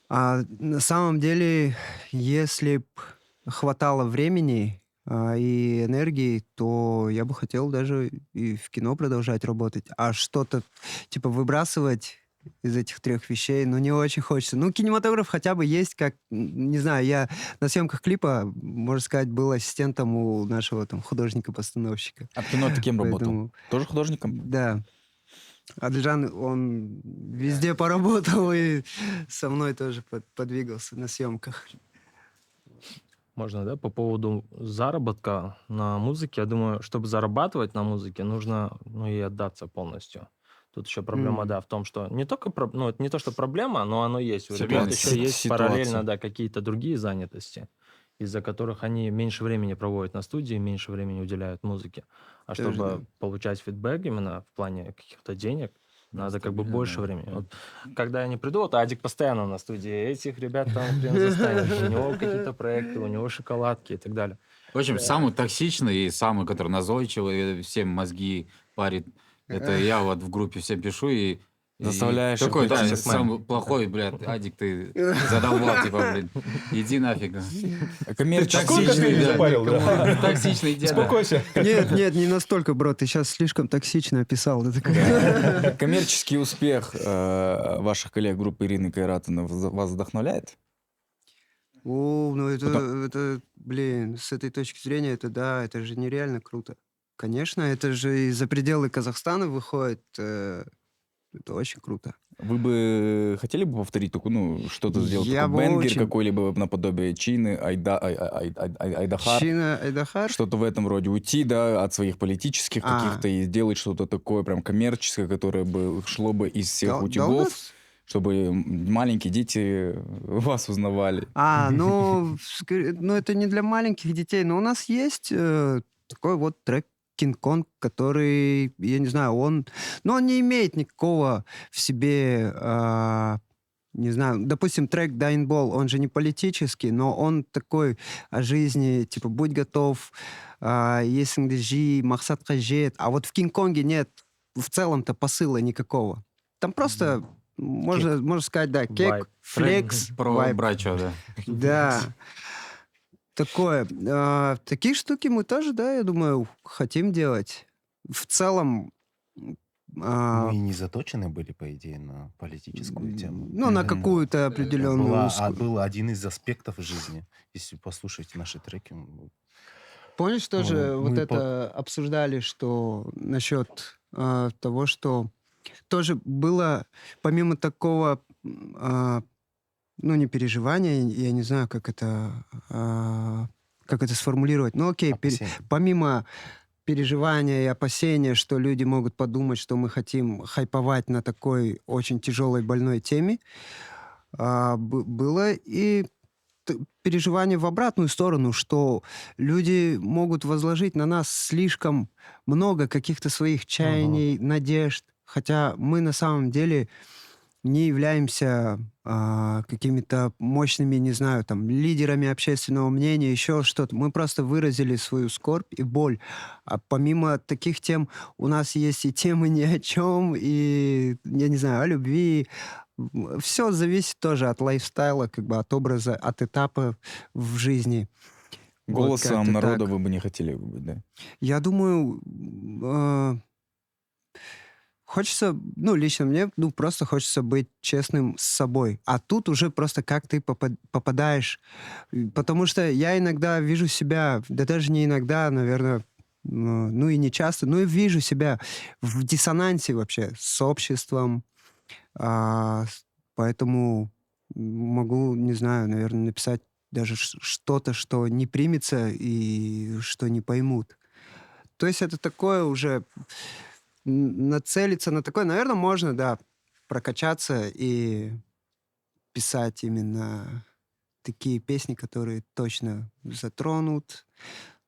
А на самом деле, если б хватало времени и энергии, то я бы хотел даже и в кино продолжать работать. А что-то типа выбрасывать из этих 3 вещей, ну, не очень хочется. Ну, кинематограф хотя бы есть, как, не знаю, я на съемках клипа, можно сказать, был ассистентом у нашего там художника-постановщика. А в кино ты кем работал? Поэтому, Тоже художником? да. Адельжан, он везде поработал и со мной тоже подвигался на съемках. Можно, да, по поводу заработка на музыке. Я думаю, чтобы зарабатывать на музыке, нужно, ну, и отдаться полностью. Тут еще проблема, да, в том, что не только, ну, это не то, что проблема, но оно есть. У ребят еще есть Ситуация. параллельно, да, какие-то другие занятости, из-за которых они меньше времени проводят на студии, меньше времени уделяют музыке. А Тоже, чтобы да. получать фидбэк именно в плане каких-то денег, надо как бы стабильно, больше да. времени. Вот, когда они придут, вот Адик постоянно на студии, этих ребят там хрен застанешь. У него какие-то проекты, у него шоколадки и так далее. В общем, самый токсичный и самый, который назойчивый, всем мозги парит. Это я вот в группе всем пишу и Заставляешь их такой, да, быть с самый плохой, блядь, Адик, ты задолбал, типа, блядь, иди нафиг. Коммерческий. Сколько ты не запарил, да? Токсичный деда. Успокойся. Нет, не настолько, бро, ты сейчас слишком токсично описал. Ты такой- Коммерческий успех ваших коллег группы Ирины Кайратовны вас вдохновляет? Ну это, блин, с этой точки зрения, это да, это же нереально круто. Конечно, это же и за пределы Казахстана выходит. Это очень круто. Вы бы хотели бы повторить такую, ну, что-то сделать, Я такой бы бенгер очень- какой-либо наподобие Чины, Айдахар, Чина Айдахар? что-то в этом роде, уйти, да, от своих политических А. каких-то и сделать что-то такое прям коммерческое, которое бы шло бы из всех Да у утюгов, нас- чтобы маленькие дети вас узнавали. Ну, ну, это не для маленьких детей, но у нас есть такой вот трек Кинг-Конг, который, я не знаю, он не имеет никакого в себе, не знаю, допустим, трек Dying Ball, он же не политический, но он такой о жизни, типа, будь готов, есіңді жи, мақсатқа жет. А вот в Кинг-Конге нет в целом-то посыла никакого. Там просто, можно сказать, да, кек, Вайб. флекс, Про вайб. брачо, да. Да. Такое. Такие штуки мы тоже, да, я думаю, хотим делать. В целом... Мы не заточены были, по идее, на политическую тему. Ну, на какую-то определенную... Был один из аспектов жизни. Если послушать наши треки, Помнишь, тоже Ну, вот мы это обсуждали, что насчет того, что тоже было, помимо такого, не переживания, я не знаю, как это сформулировать. Ну, окей, опасения. помимо переживания и опасения, что люди могут подумать, что мы хотим хайповать на такой очень тяжелой, больной теме, было и переживание в обратную сторону, что люди могут возложить на нас слишком много каких-то своих чаяний, надежд, хотя мы на самом деле не являемся какими-то мощными, не знаю, там, лидерами общественного мнения, еще что-то. Мы просто выразили свою скорбь и боль. А помимо таких тем у нас есть и темы ни о чем, и, я не знаю, о любви. Все зависит тоже от лайфстайла, как бы от образа, от этапа в жизни. Вот Голосом как-то народа так. вы бы не хотели быть, да? Я думаю, хочется, лично мне, просто хочется быть честным с собой. А тут уже просто как ты попадаешь. Потому что я иногда вижу себя, да даже не иногда, наверное, и не часто, но и вижу себя в диссонансе вообще с обществом. Поэтому могу, не знаю, наверное, написать даже что-то, что не примется и что не поймут. То есть это такое уже... Нацелиться на такое, наверное, можно, да, прокачаться и писать именно такие песни, которые точно затронут.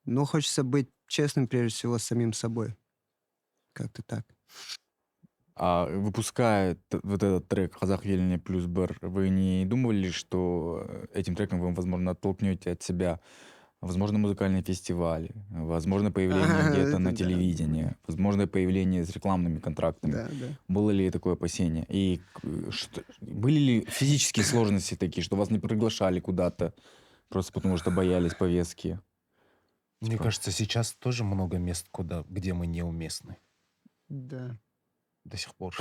Но хочется быть честным, прежде всего, с самим собой. Как-то так. А выпуская вот этот трек «Казах Еліне плюс Бір», вы не думали, что этим треком вы, возможно, оттолкнете от себя, возможно, музыкальные фестивали, возможно, появление где-то на Да. телевидении, возможно, появление с рекламными контрактами? Да, да. Было ли такое опасение? И были ли физические сложности такие, что вас не приглашали куда-то, просто потому что боялись повестки? Мне кажется, сейчас тоже много мест, где мы неуместны. Да. До сих пор.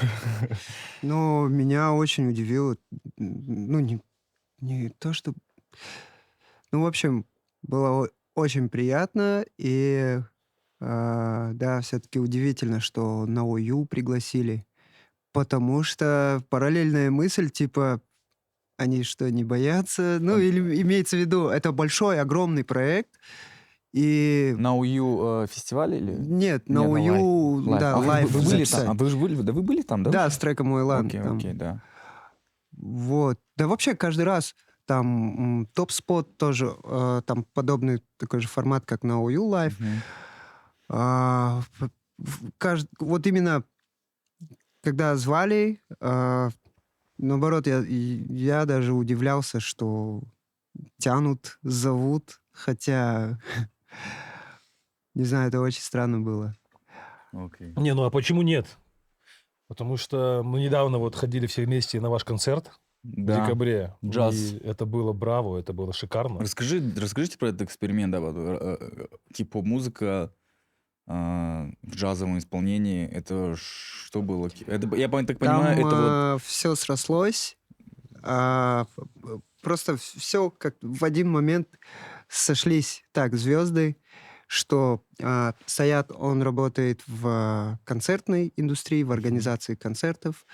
Но меня очень удивило, не то, что... в общем, было очень приятно, и, да, все-таки удивительно, что на ОЮ пригласили, потому что параллельная мысль, типа, они что, не боятся? Или имеется в виду, это большой, огромный проект, и... На УЮ фестивале или? Нет, на Нет, на УЮ, да, вы лайв были записать. там? А вы же были? Да вы были там, да? Да, с треком «Ойлан». Окей, там. окей, да. Вот. Да вообще каждый раз там топ-спот тоже, там подобный такой же формат, как на OU Live. Мгм. Вот именно когда звали, наоборот, я даже удивлялся, что тянут, зовут, хотя, не знаю, это очень странно было. Окей. Не, а почему нет? Потому что мы недавно вот ходили все вместе на ваш концерт в Да. декабре. Джаз. И это было браво, это было шикарно. Расскажите про этот эксперимент, да, вот, хип-хоп-музыка в джазовом исполнении. Это что было? Это, я так понимаю, это вот... все срослось. Просто все как в один момент сошлись так звезды, что Саят, он работает в концертной индустрии, в организации концертов.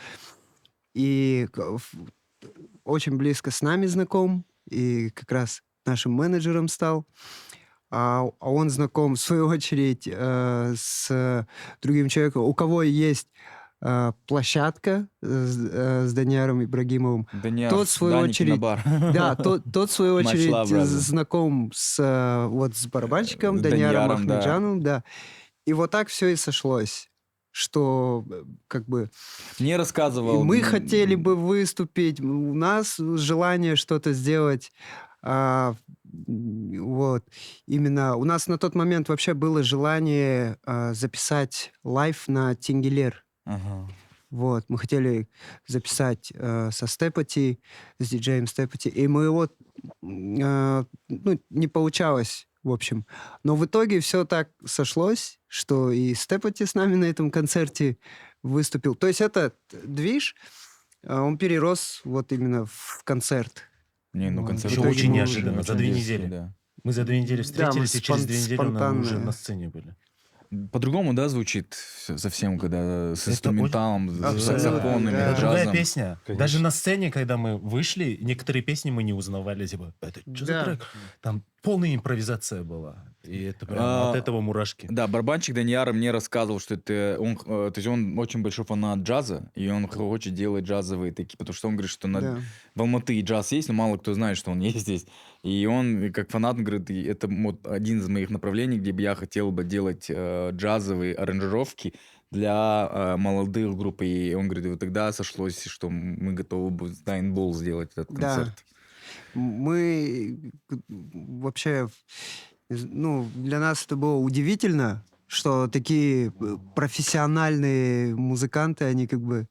и очень близко с нами знаком, и как раз нашим менеджером стал. А он знаком, в свою очередь, с другим человеком, у кого есть площадка с Даниаром Ибрагимовым. Даниар, Тот, в свою Дани очередь, Кинобар. да, тот, в свою Much очередь, love, brother. знаком с барабанщиком С Даниаром Даниаром, да. Ахмеджановым, да. И вот так все и сошлось, что как бы Мне и рассказывал... мы хотели бы выступить, у нас желание что-то сделать. Вот. Именно у нас на тот момент вообще было желание записать лайв на Тингелер. Ага. Вот. Мы хотели записать со Степати, с диджеем Степати. И мы вот... ну, не получалось, в общем. Но в итоге все так сошлось, что и Степати с нами на этом концерте выступил. То есть этот движ, он перерос вот именно в концерт. Не, ну Вот. концерт Еще итоге очень мы неожиданно, за 2 детский, недели. да. Мы за 2 недели встретились, мы и через 2 недели мы уже спонтанно. на сцене были. По-другому, да, звучит совсем, когда с Это инструменталом, с Абсолютно, саксофонами, да. Это другая джазом. песня. Конечно. Даже на сцене, когда мы вышли, некоторые песни мы не узнавали. Типа, это что за Да. трек? Там полная импровизация была. И это прям А, от этого мурашки. Да, барабанщик Даниара мне рассказывал, что это он, то есть он очень большой фанат джаза, и он хочет делать джазовые такие, потому что он говорит, что Да. в Алматы джаз есть, но мало кто знает, что он есть здесь. И он, как фанат, говорит, и это вот один из моих направлений, где бы я хотел бы делать джазовые аранжировки для молодых групп. И он говорит, и вот тогда сошлось, что мы готовы бы с Dying Ball сделать этот Да. концерт. Мы вообще, ну, для нас это было удивительно, что такие профессиональные музыканты, они как бы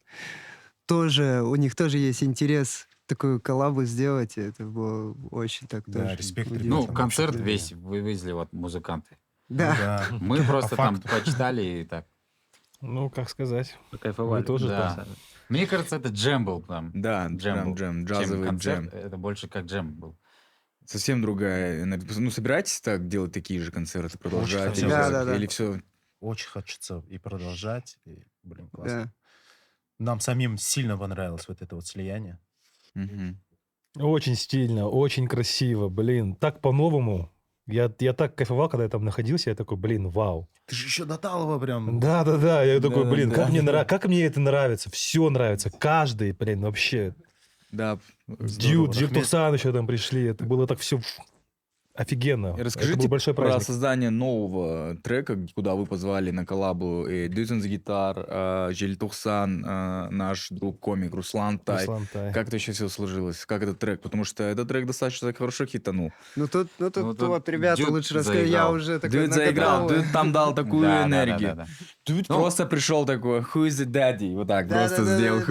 тоже, у них тоже есть интерес такую коллабу сделать. И это было очень так Да, тоже респект удивительно. Ну, ребятам, концерт вообще, весь вывезли вот музыканты. Да. Мы просто там факту. почитали и так. Ну, как сказать. Покайфовали. Вы тоже Да. там. Мне кажется, это джем был там. Да, Джем был. джем, Чем джазовый концерт, джем. это больше как джем был. Совсем другая энергия. Ну, собираетесь так делать такие же концерты, продолжать? хотелось. Или, Да. или все? Очень хочется и продолжать. И, блин, классно. Да. Нам самим сильно понравилось вот это вот слияние. Очень стильно, очень красиво, блин. Так по-новому. Я так кайфовал, когда я там находился. Я такой, блин, вау. Ты же еще до Талова прям... Да. Я такой, блин, Да. как мне это нравится. Все нравится. Каждый, блин, вообще. Да. Дьюд, Рахмет. Тусан еще там пришли. Это было так все офигенно. Это Расскажите был большой про праздник. создание нового трека, куда вы позвали на коллабу Дюзенс Гитар, Желтухсан, наш друг комик Руслан Тай. Руслан Тай. Как это еще все сложилось? Как этот трек? Потому что этот трек достаточно так хорошо хитанул. Ну тут тут вот, ребята, Дюд лучше расскажи. Я заиграл. уже такой Дюд заиграл, нагадал. Дюд там дал такую Да, энергию. да. Дюд Ну, просто пришел такой, who is the daddy? Вот так просто сделал.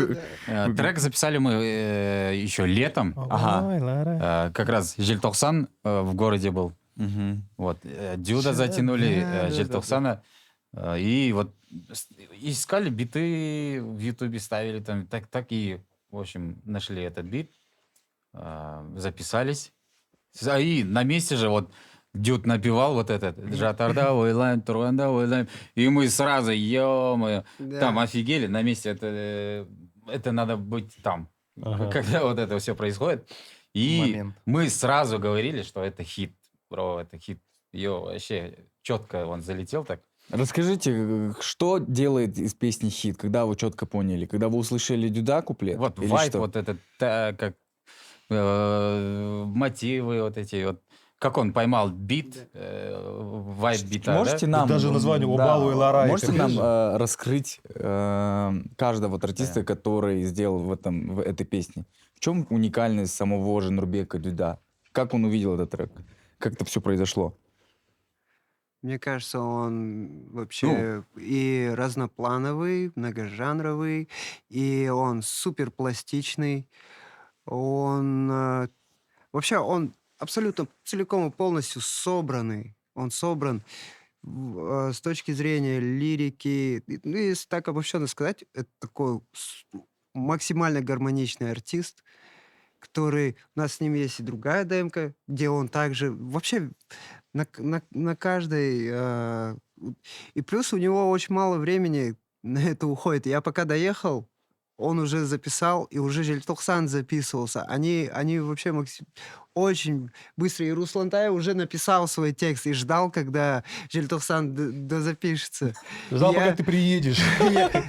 Трек записали мы еще летом. Ой, Лара. Как раз Желтохсан в городе был. Мгм. Вот. Дюда затянули, Желтохсана. И вот искали биты, в Ютубе ставили там. Так и, в общем, нашли этот бит. Записались. И на месте же вот Дюд напевал вот этот «Жатарда ойлайм, Туранда ойлайм». И мы сразу, ё-моё, Да. там офигели, на месте это надо быть там, Ага. когда вот это все происходит. И Момент. мы сразу говорили, что это хит, бро, это хит. Ё, вообще четко он залетел так. Расскажите, что делает из песни хит, когда вы четко поняли? Когда вы услышали Дюда куплет? Вот Или вайб, что? вот этот, как мотивы вот эти вот. Как он поймал бит, вайб бита, Можете да? нам... Даже название «Убалу и Лара» и Можете так нам далее. раскрыть каждого вот артиста, который сделал в этой песне? В чем уникальность самого же Нурбека Дюда? Как он увидел этот трек? Как это все произошло? Мне кажется, он вообще и разноплановый, многожанровый, и он супер пластичный. Он вообще он абсолютно целиком и полностью собранный. Он собран с точки зрения лирики. Ну, если так обобщенно сказать, это такой максимально гармоничный артист, который... У нас с ним есть и другая демка, где он также... Вообще на каждой... И плюс у него очень мало времени на это уходит. Я пока доехал, он уже записал, и уже Жельтохсан записывался. Они вообще очень быстро. И Руслантай уже написал свой текст и ждал, когда Жельтохсан дозапишется. Ждал, Я- пока ты приедешь.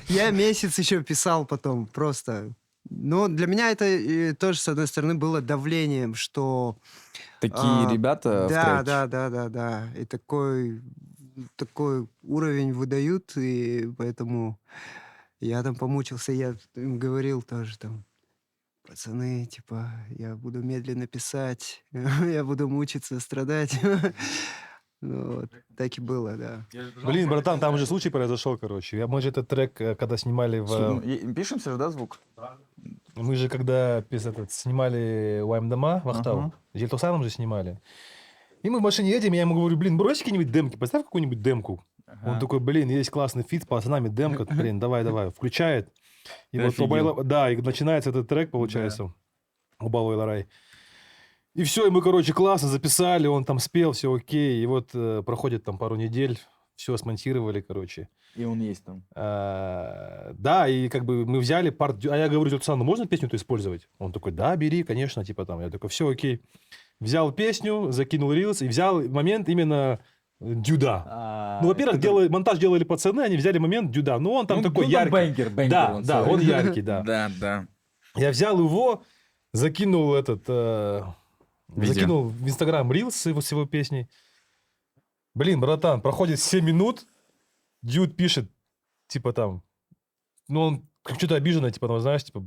Я месяц еще писал потом, просто. Но для меня это тоже, с одной стороны, было давлением, что... Такие ребята в Да, треке. да. И такой уровень выдают, и поэтому я там помучился, я им говорил тоже там, пацаны, типа, я буду медленно писать, я буду мучиться, страдать. Ну, вот, так и было, да. Блин, братан, там же случай произошел, короче. Мы же этот трек, когда снимали Пишемся же, да, звук? Мы же когда снимали «Уайм-дома» в Ахтау, с Жельтохсаном же снимали. И мы в машине едем, я ему говорю, блин, брось какие-нибудь демки, поставь какую-нибудь демку. Он такой, блин, есть классный фит с пацанами, демка, блин, давай. Включает. И Ты вот офигел. да, и начинается этот трек, получается, «Убалой Ларай». И все, и мы, короче, классно записали, он там спел, все окей. И вот проходит там пару недель, все смонтировали, короче. И он есть там. Да, и как бы мы взяли а я говорю, Жельтохсану, можно песню-то использовать? Он такой, да, бери, конечно, типа там. Я такой, все окей. Взял песню, закинул рилс и взял момент именно дюда. Ну, во-первых, монтаж делали пацаны, они взяли момент дюда. Ну, он там такой яркий. Бэнгер. Да, он яркий, да. Да. Я взял его, закинул Видео. закинул в Инстаграм рилс с его песней. Блин, братан, проходит 7 минут, дюд пишет, типа там, ну, он как что-то обиженный, типа, там, знаешь, типа,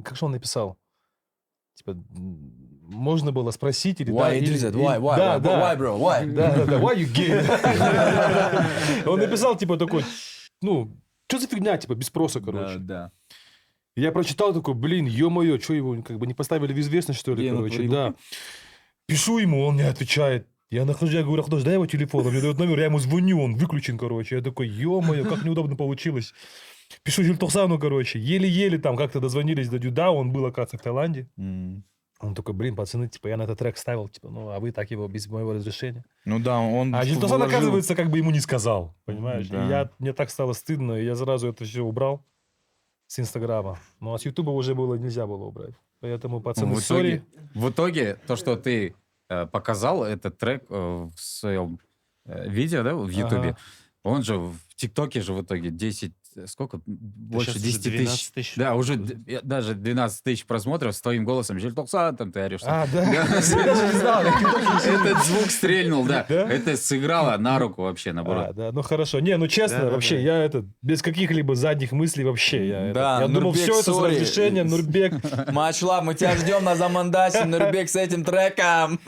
как же он написал? Типа, можно было спросить или... Why you do that? Why, bro? Why? Да, why you gay? Он написал, типа, такой, ну, что за фигня, типа, без спроса, короче. Да. Я прочитал такой, блин, ё-моё, что его как бы не поставили в известность, что ли, Не, ну, короче, твои да. Пишу ему, он не отвечает. Я нахожу, я говорю, Ахтош, дай его телефон, он мне дает номер, я ему звоню, он выключен, короче. Я такой, ё-моё, как неудобно получилось. Пишу Жельтохсану, короче, еле-еле там как-то дозвонились до дюда, он был, оказывается, в Таиланде. Он такой, блин, пацаны, типа, я на этот трек ставил, типа, ну, а вы так его без моего разрешения. Ну да, он А Жельтохсан, вложил. оказывается, как бы ему не сказал, понимаешь? Да. И мне так стало стыдно, и я сразу это все убрал с Инстаграма. Ну, а с Ютуба уже нельзя было убрать. Поэтому, пацаны, сори. В итоге, то, что ты показал, этот трек в своем видео, да, в Ютубе, Ага. он же в ТикТоке же в итоге 10, сколько? Больше сейчас 10 уже 12 тысяч. Да, уже даже 12 тысяч просмотров с твоим голосом. Жельтохсан, там ты орешь. А, да? Я даже не знал, этот звук стрельнул, да. Да? Это сыграло на руку вообще, наоборот. Да, ну хорошо. Не, ну честно, Да, вообще, да. я без каких-либо задних мыслей вообще. Я думал, Нурбек, все это с сори. разрешения, Нурбек. Матчлаб, мы тебя ждем на Замандасе, Нурбек, с этим треком.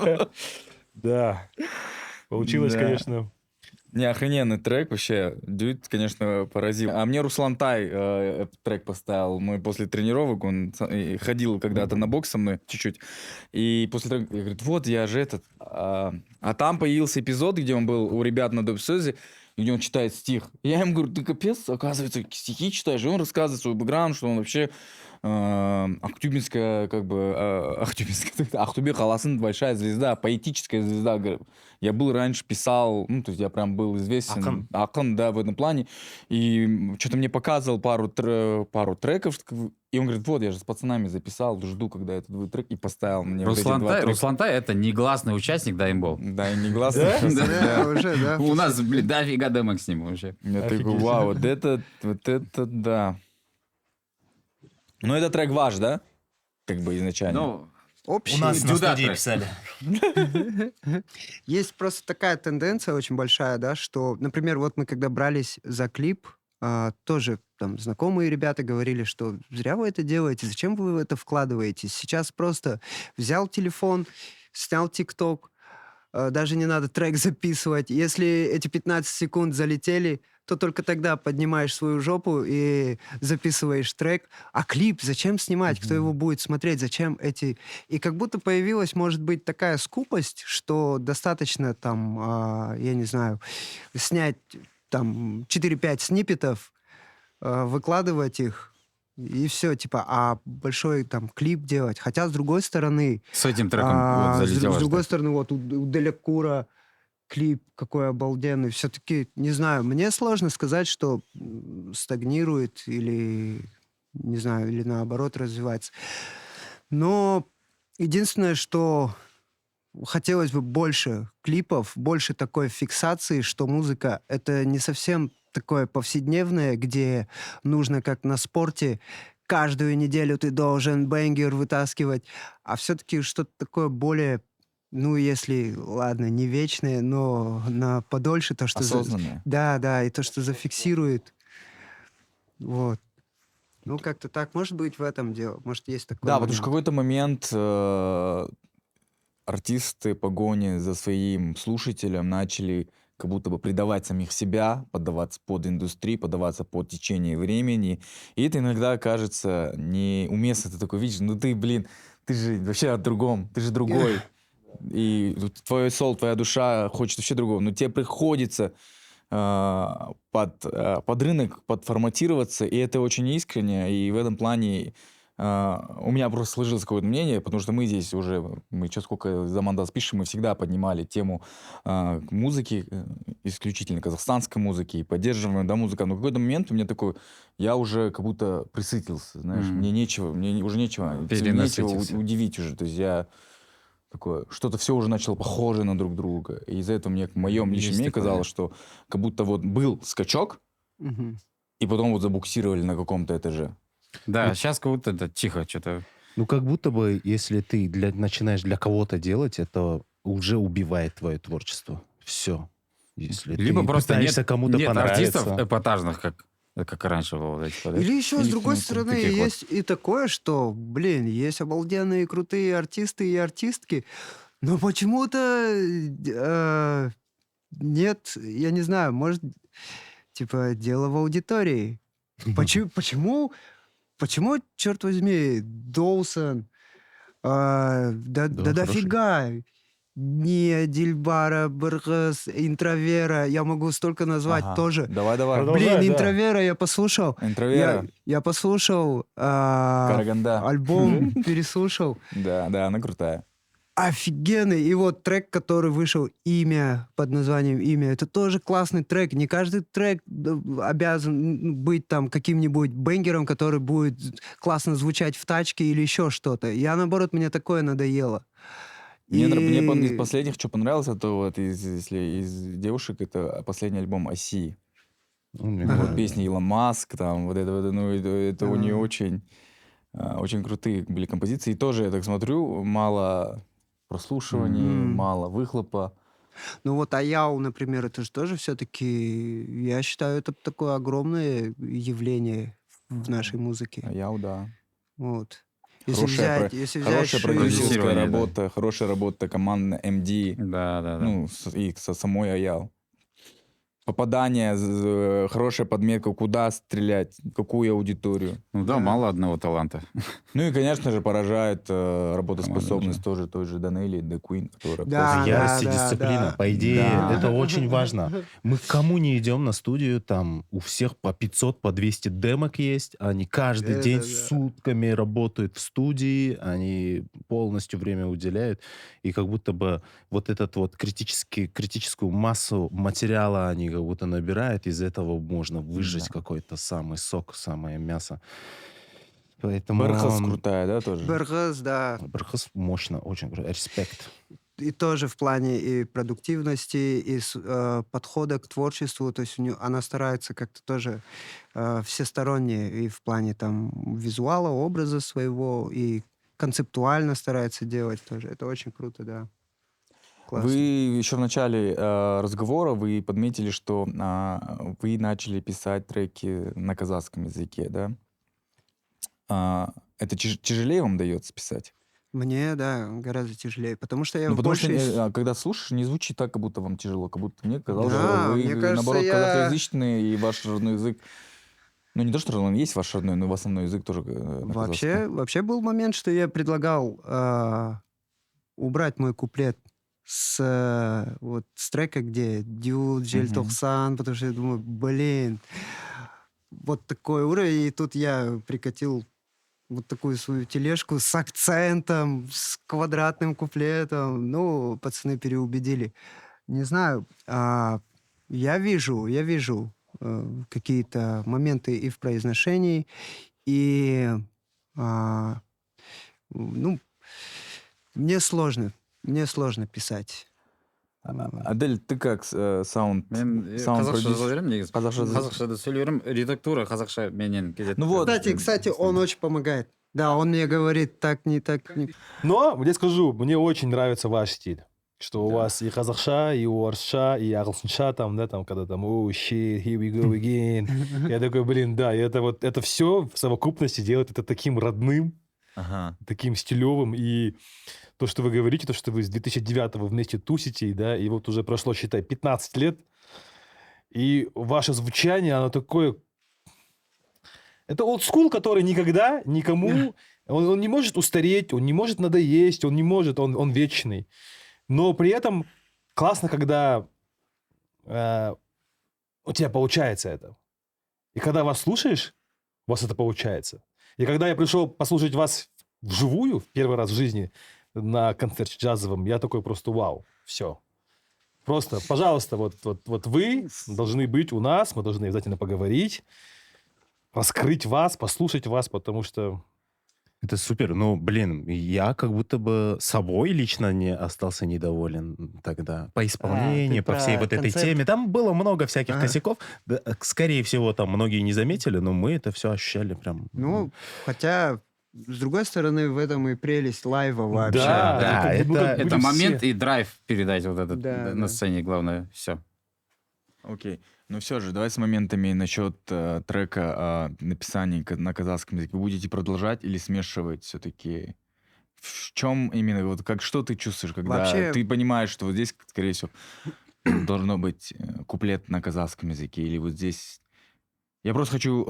Да. Получилось, Да. конечно. Не, охрененный трек вообще. Дюд, конечно, поразил. А мне Руслан Тай этот трек поставил. Мы после тренировок, он ходил когда-то на бокс со мной чуть-чуть. И после трека, я говорю, вот я же этот. А там появился эпизод, где он был у ребят на Добсозе, где он читает стих. Я ему говорю, ты капец, оказывается, стихи читаешь. И он рассказывает свой бэкграунд, что он вообще Актюбинская, как бы, Ахтубе Халасын большая звезда, поэтическая звезда. Говорю. Я был раньше, писал, ну, то есть я прям был известен. Акын, да, в этом плане. И что-то мне показывал пару треков, и он говорит, вот, я же с пацанами записал, жду, когда этот будет трек, и поставил мне вот эти два трека. Руслан Тай — это негласный участник Даймбол. Да, и негласно. Да, уже, да. У нас, блин, дофига демок с ним вообще. Я такой, вау, вот это, да. Ну, это трек ваш, да? Как бы изначально. Ну, Общий. У нас на Дюда студии трек. писали. Есть просто такая тенденция очень большая, да, что, например, вот мы когда брались за клип, тоже там знакомые ребята говорили, что зря вы это делаете, зачем вы в это вкладываетесь? Сейчас просто взял телефон, снял ТикТок, даже не надо трек записывать. Если эти 15 секунд залетели, то только тогда поднимаешь свою жопу и записываешь трек. А клип зачем снимать? Кто его будет смотреть? Зачем эти... И как будто появилась, может быть, такая скупость, что достаточно там, я не знаю, снять там 4-5 сниппетов, выкладывать их, и все, типа, а большой там клип делать. Хотя, с другой стороны... с этим треком вот с залетело. другой что- стороны, вот у Делекура клип какой обалденный. Все-таки, не знаю, мне сложно сказать, что стагнирует или не знаю, или наоборот развивается. Но единственное, что хотелось бы больше клипов, больше такой фиксации, что музыка — это не совсем такое повседневное, где нужно, как на спорте, каждую неделю ты должен бенгер вытаскивать, а все-таки что-то такое более, ну, если, ладно, не вечное, но на подольше, то, что... Осознанное. Да, и то, что зафиксирует. Вот. Ну, как-то так. Может быть, в этом дело. Может, есть такой Да, потому что в момент. какой-то момент артисты погони за своим слушателем начали как будто бы предавать самих себя, поддаваться под индустрию, поддаваться под течение времени. И это иногда кажется неуместно. Ты такой видишь, ну ты, блин, ты же вообще о другом, ты же другой. И твой soul, твоя душа хочет вообще другого. Но тебе приходится под рынок подформатироваться, и это очень искренне. И в этом плане у меня просто сложилось какое-то мнение, потому что мы здесь уже, мы что сколько за мандас пишем, мы всегда поднимали тему музыки, исключительно казахстанской музыки, и поддерживаем, да, музыка. Но в какой-то момент у меня такой, я уже как будто присытился, знаешь, мне уже нечего Перенасытился. удивить уже. То есть я такое, что-то все уже начало похоже на друг друга. И из-за этого мне, в моем личном Есть мнении такое. казалось, что как будто вот был скачок, Мгм. и потом вот забуксировали на каком-то этаже. Да, сейчас как будто это тихо что-то. Ну, как будто бы, если ты начинаешь для кого-то делать, это уже убивает твое творчество. Все. Если Либо ты просто пытаешься кому-то нет артистов понравиться. эпатажных, как раньше было. Вот эти, да? Или еще, с Или другой ну, стороны, таких вот. есть и такое, что, блин, есть обалденные крутые артисты и артистки, но почему-то нет, я не знаю, может, типа, дело в аудитории. Почему, черт возьми, Доусон, да Да, хороший. дофига, не Дильбара, Быргыз, Интровера, я могу столько назвать Ага. тоже. Давай. Продолжай, Блин, да. Интровера я послушал. Интровера. Я послушал, Караганда. альбом переслушал. Да, она крутая. Офигенный. И вот трек, который вышел, «Имя», под названием «Имя», это тоже классный трек. Не каждый трек обязан быть там каким-нибудь бенгером, который будет классно звучать в тачке или еще что-то. Я, наоборот, мне такое надоело. Мне из И- последних, что понравилось, это вот если из девушек, это последний альбом Оси. Мне Ага. Вот нравится. песни Илон Маск, там, вот это, ну, это у нее очень крутые были композиции. И тоже, я так смотрю, мало прослушиваний, Мгм. мало выхлопа. Ну вот Аяу, например, это же тоже все-таки, я считаю, это такое огромное явление в нашей музыке. Да. Вот. Хорошая Шию- продюсерская Продюсирование, да. работа, хорошая работа командная MD, Да. ну, и со самой Аял. Попадание, хорошая подметка, куда стрелять, какую аудиторию. Ну да, Да. мало одного таланта. Ну и, конечно же, поражает работоспособность тоже той же Данели, The Queen, которая Да, просто- Ярость и да, дисциплина. да. По идее, Да. это очень важно. Мы к кому не идем на студию, там у всех по 500, по 200 демок есть. Они каждый Это день да. сутками работают в студии, они полностью время уделяют. И как будто бы вот этот вот критическую массу материала они как будто набирают. Из этого можно выжать Да. какой-то самый сок, самое мясо. Поэтому... Берхас крутая, да, тоже? Бергас, да. Берхас мощно, очень круто. Респект. И тоже в плане и продуктивности, и подхода к творчеству. То есть она старается как-то тоже всесторонне и в плане там визуала, образа своего, и концептуально старается делать тоже. Это очень круто, да. Классно. Вы еще в начале разговора вы подметили, что вы начали писать треки на казахском языке, да? Это тяжелее вам дается писать? Мне, да, гораздо тяжелее, потому что я Ну, в потому что, большей... когда слушаешь, не звучит так, как будто вам тяжело. Как будто мне казалось, Да, что вы, мне кажется, наоборот, я- казахоязычный, и ваш родной язык... Ну, не то, что он есть ваш родной, но основной язык тоже на казахском. Вообще был момент, что я предлагал убрать мой куплет с трека, где «Дюд», «Желтоқсан», потому что я думаю, блин, вот такой уровень, и тут я прикатил вот такую свою тележку с акцентом, с квадратным куплетом. Ну, пацаны переубедили. Не знаю, я вижу какие-то моменты и в произношении, И, ну, мне сложно писать. Адель, ты как саунд? Мен саунд қазақша продюсер? жаза беремін негізі. Қазақша жаза- Қазақшада сөйлей редактура қазақша менен кетеді. Ну вот. Кстати, он очень помогает. Да, он мне говорит, так, не так, не... Но, я скажу, мне очень нравится ваш стиль. Что у вас и казахша, и орысша, и ағылшынша, там, да, там, когда там, oh, shit, here we go again. Я такой, блин, да, и это все в совокупности делает это таким родным, Ага. таким стилевым. И то, что вы говорите, то, что вы с 2009-го вместе тусите, да, и вот уже прошло, считай, 15 лет, и ваше звучание, оно такое... Это олдскул, который никогда никому... Он не может устареть, он не может надоесть, он не может, он вечный. Но при этом классно, когда у тебя получается это. И когда вас слушаешь, у вас это получается. И когда я пришел послушать вас вживую, в первый раз в жизни, на концерте джазовом, я такой просто вау, все. Просто, пожалуйста, вот вы должны быть у нас, мы должны обязательно поговорить, раскрыть вас, послушать вас, потому что... Это супер. Ну, блин, я как будто бы собой лично не остался недоволен тогда. По исполнению, ты по всей про вот этой концерт? теме. Там было много всяких Ага. косяков. Да, скорее всего, там многие не заметили, но мы это все ощущали прям. Ну, хотя, с другой стороны, в этом и прелесть лайва вообще. Да, Да, как будто это- были Это момент все. и драйв передать вот этот Да, на да. сцене, главное, все. Окей. Ну все же, давай с моментами насчет трека написания на казахском языке. Вы будете продолжать или смешивать все-таки? В чем именно, вот как, что ты чувствуешь, когда Вообще- ты понимаешь, что вот здесь, скорее всего, должно быть куплет на казахском языке, или вот здесь... Я просто хочу...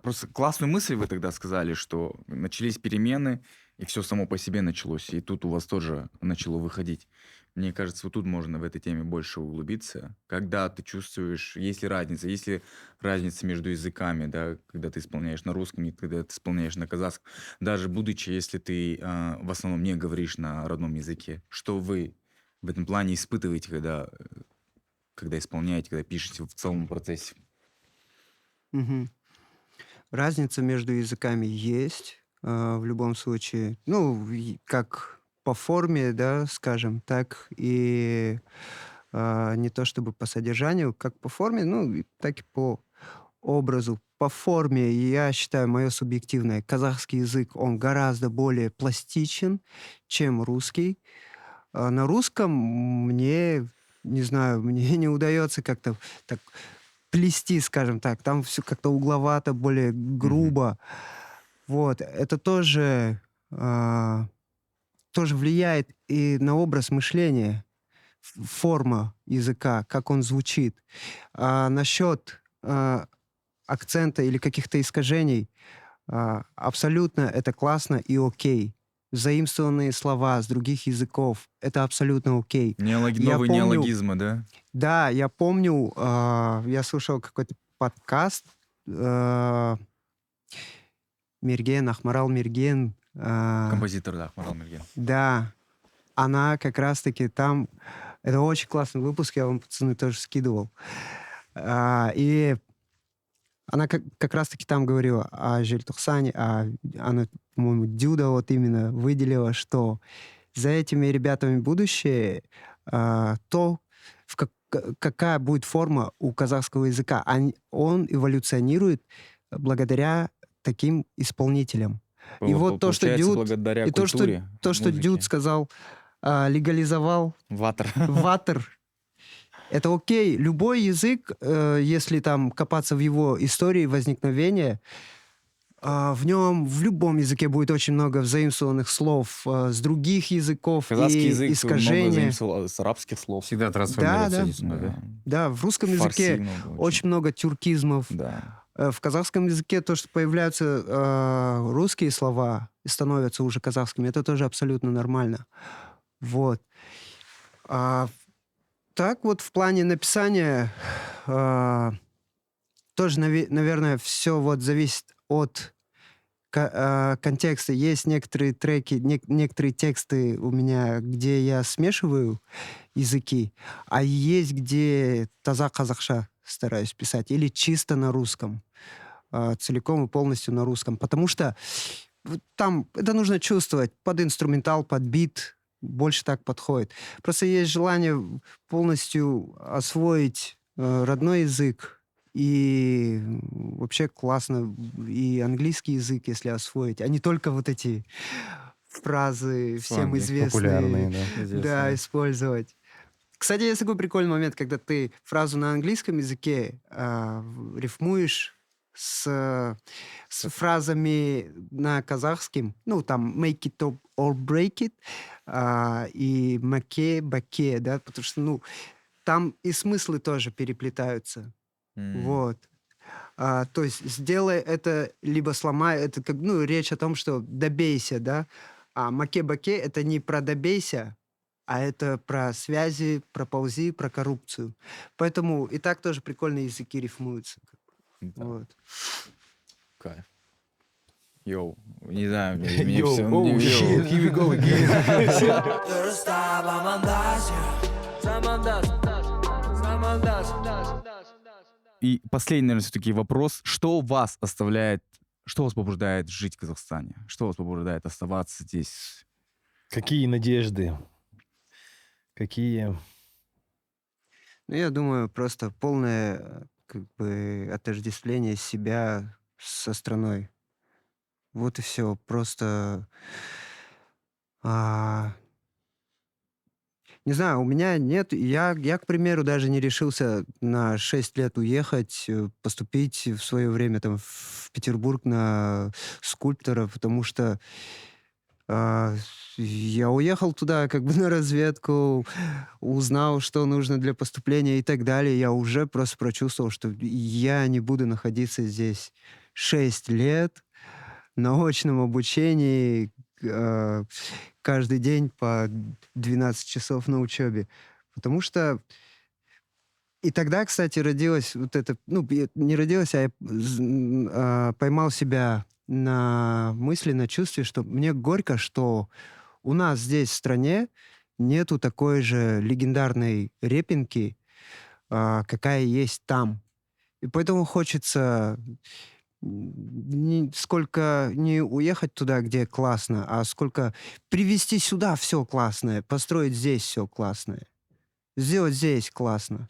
просто классную мысль вы тогда сказали, что начались перемены, и все само по себе началось, и тут у вас тоже начало выходить. Мне кажется, вот тут можно в этой теме больше углубиться. Когда ты чувствуешь, есть ли разница между языками, да, когда ты исполняешь на русском и когда ты исполняешь на казахском, даже будучи, если ты в основном не говоришь на родном языке, что вы в этом плане испытываете, когда исполняете, когда пишете в целом процессе? Мгм. Разница между языками есть в любом случае. Ну, как по форме, да, скажем, так и не то чтобы по содержанию, как по форме, ну, так и по образу. По форме, я считаю, мое субъективное, казахский язык, он гораздо более пластичен, чем русский. На русском мне, не знаю, мне не удается как-то так плести, скажем так. Там все как-то угловато, более грубо. Вот. Это тоже влияет и на образ мышления, форма языка, как он звучит. Насчет акцента или каких-то искажений, абсолютно это классно и окей. Заимствованные слова с других языков, это абсолютно окей. Новые помню- неологизмы, да? Да, я помню, я слушал какой-то подкаст Мерген, Ахмарал Мерген. Композитор, да, Ахмарал Мерген. Да, она как раз-таки там... Это очень классный выпуск, я вам, пацаны, тоже скидывал. И она как раз-таки там говорила о Желтухсане, она, по-моему, Дюда вот именно выделила, что за этими ребятами будущее, какая будет форма у казахского языка. Он эволюционирует благодаря таким исполнителям. И вот то, что Получается, Дюд... благодаря И то, что культуре, музыке. Дюд сказал, легализовал Ватер. ватер. Это окей. Любой язык, если там копаться в его истории возникновения, в нем в любом языке будет очень много взаимствованных слов с других языков Казахский и язык много искажения. заимствовал с арабских слов. Всегда трансформируется. Да. действительно, Да, в русском Фарси языке много очень много тюркизмов. Да. В казахском языке то, что появляются русские слова и становятся уже казахскими, это тоже абсолютно нормально. Вот. Так вот в плане написания тоже, наверное, все вот зависит от контекста. Есть некоторые треки, некоторые тексты у меня, где я смешиваю языки, а есть, где таза казахша стараюсь писать, или чисто на русском. целиком и полностью на русском. Потому что вот там это нужно чувствовать под инструментал, под бит. Больше так подходит. Просто есть желание полностью освоить родной язык. И вообще классно и английский язык, если освоить, а не только вот эти фразы всем Сланги известные. популярные, да. Да, использовать. Кстати, есть такой прикольный момент, когда ты фразу на английском языке рифмуешь с фразами на казахском, ну, там, make it or break it, и маке, баке, да, потому что, ну, там и смыслы тоже переплетаются. Вот. То есть сделай это, либо сломай, это как, ну, речь о том, что добейся, да, а маке-баке это не про добейся, а это про связи, про ползи, про коррупцию. Поэтому и так тоже прикольные языки рифмуются. Да. Вот. Кайф. Йоу. Не знаю, мне Йоу, всё- оу, мне- shit, йоу. here we go again. И последний, наверное, все-таки вопрос. Что вас оставляет, что вас побуждает жить в Казахстане? Что вас побуждает оставаться здесь? Какие надежды? Какие... Ну, я думаю, просто полное как бы отождествление себя со страной. Вот и все. Просто... а, не знаю, у меня нет... Я, к примеру, даже не решился на 6 лет уехать, поступить в свое время там в Петербург на скульптора, потому что я уехал туда как бы на разведку, узнал, что нужно для поступления и так далее. Я уже просто прочувствовал, что я не буду находиться здесь 6 лет на очном обучении, каждый день по 12 часов на учебе. Потому что... И тогда, кстати, родилась вот это... Ну, не родилась, а я поймал себя на мысли, на чувстве, что мне горько, что у нас здесь в стране нету такой же легендарной Репинки, какая есть там. И поэтому хочется сколько не уехать туда, где классно, а сколько привезти сюда все классное, построить здесь все классное, сделать здесь классно.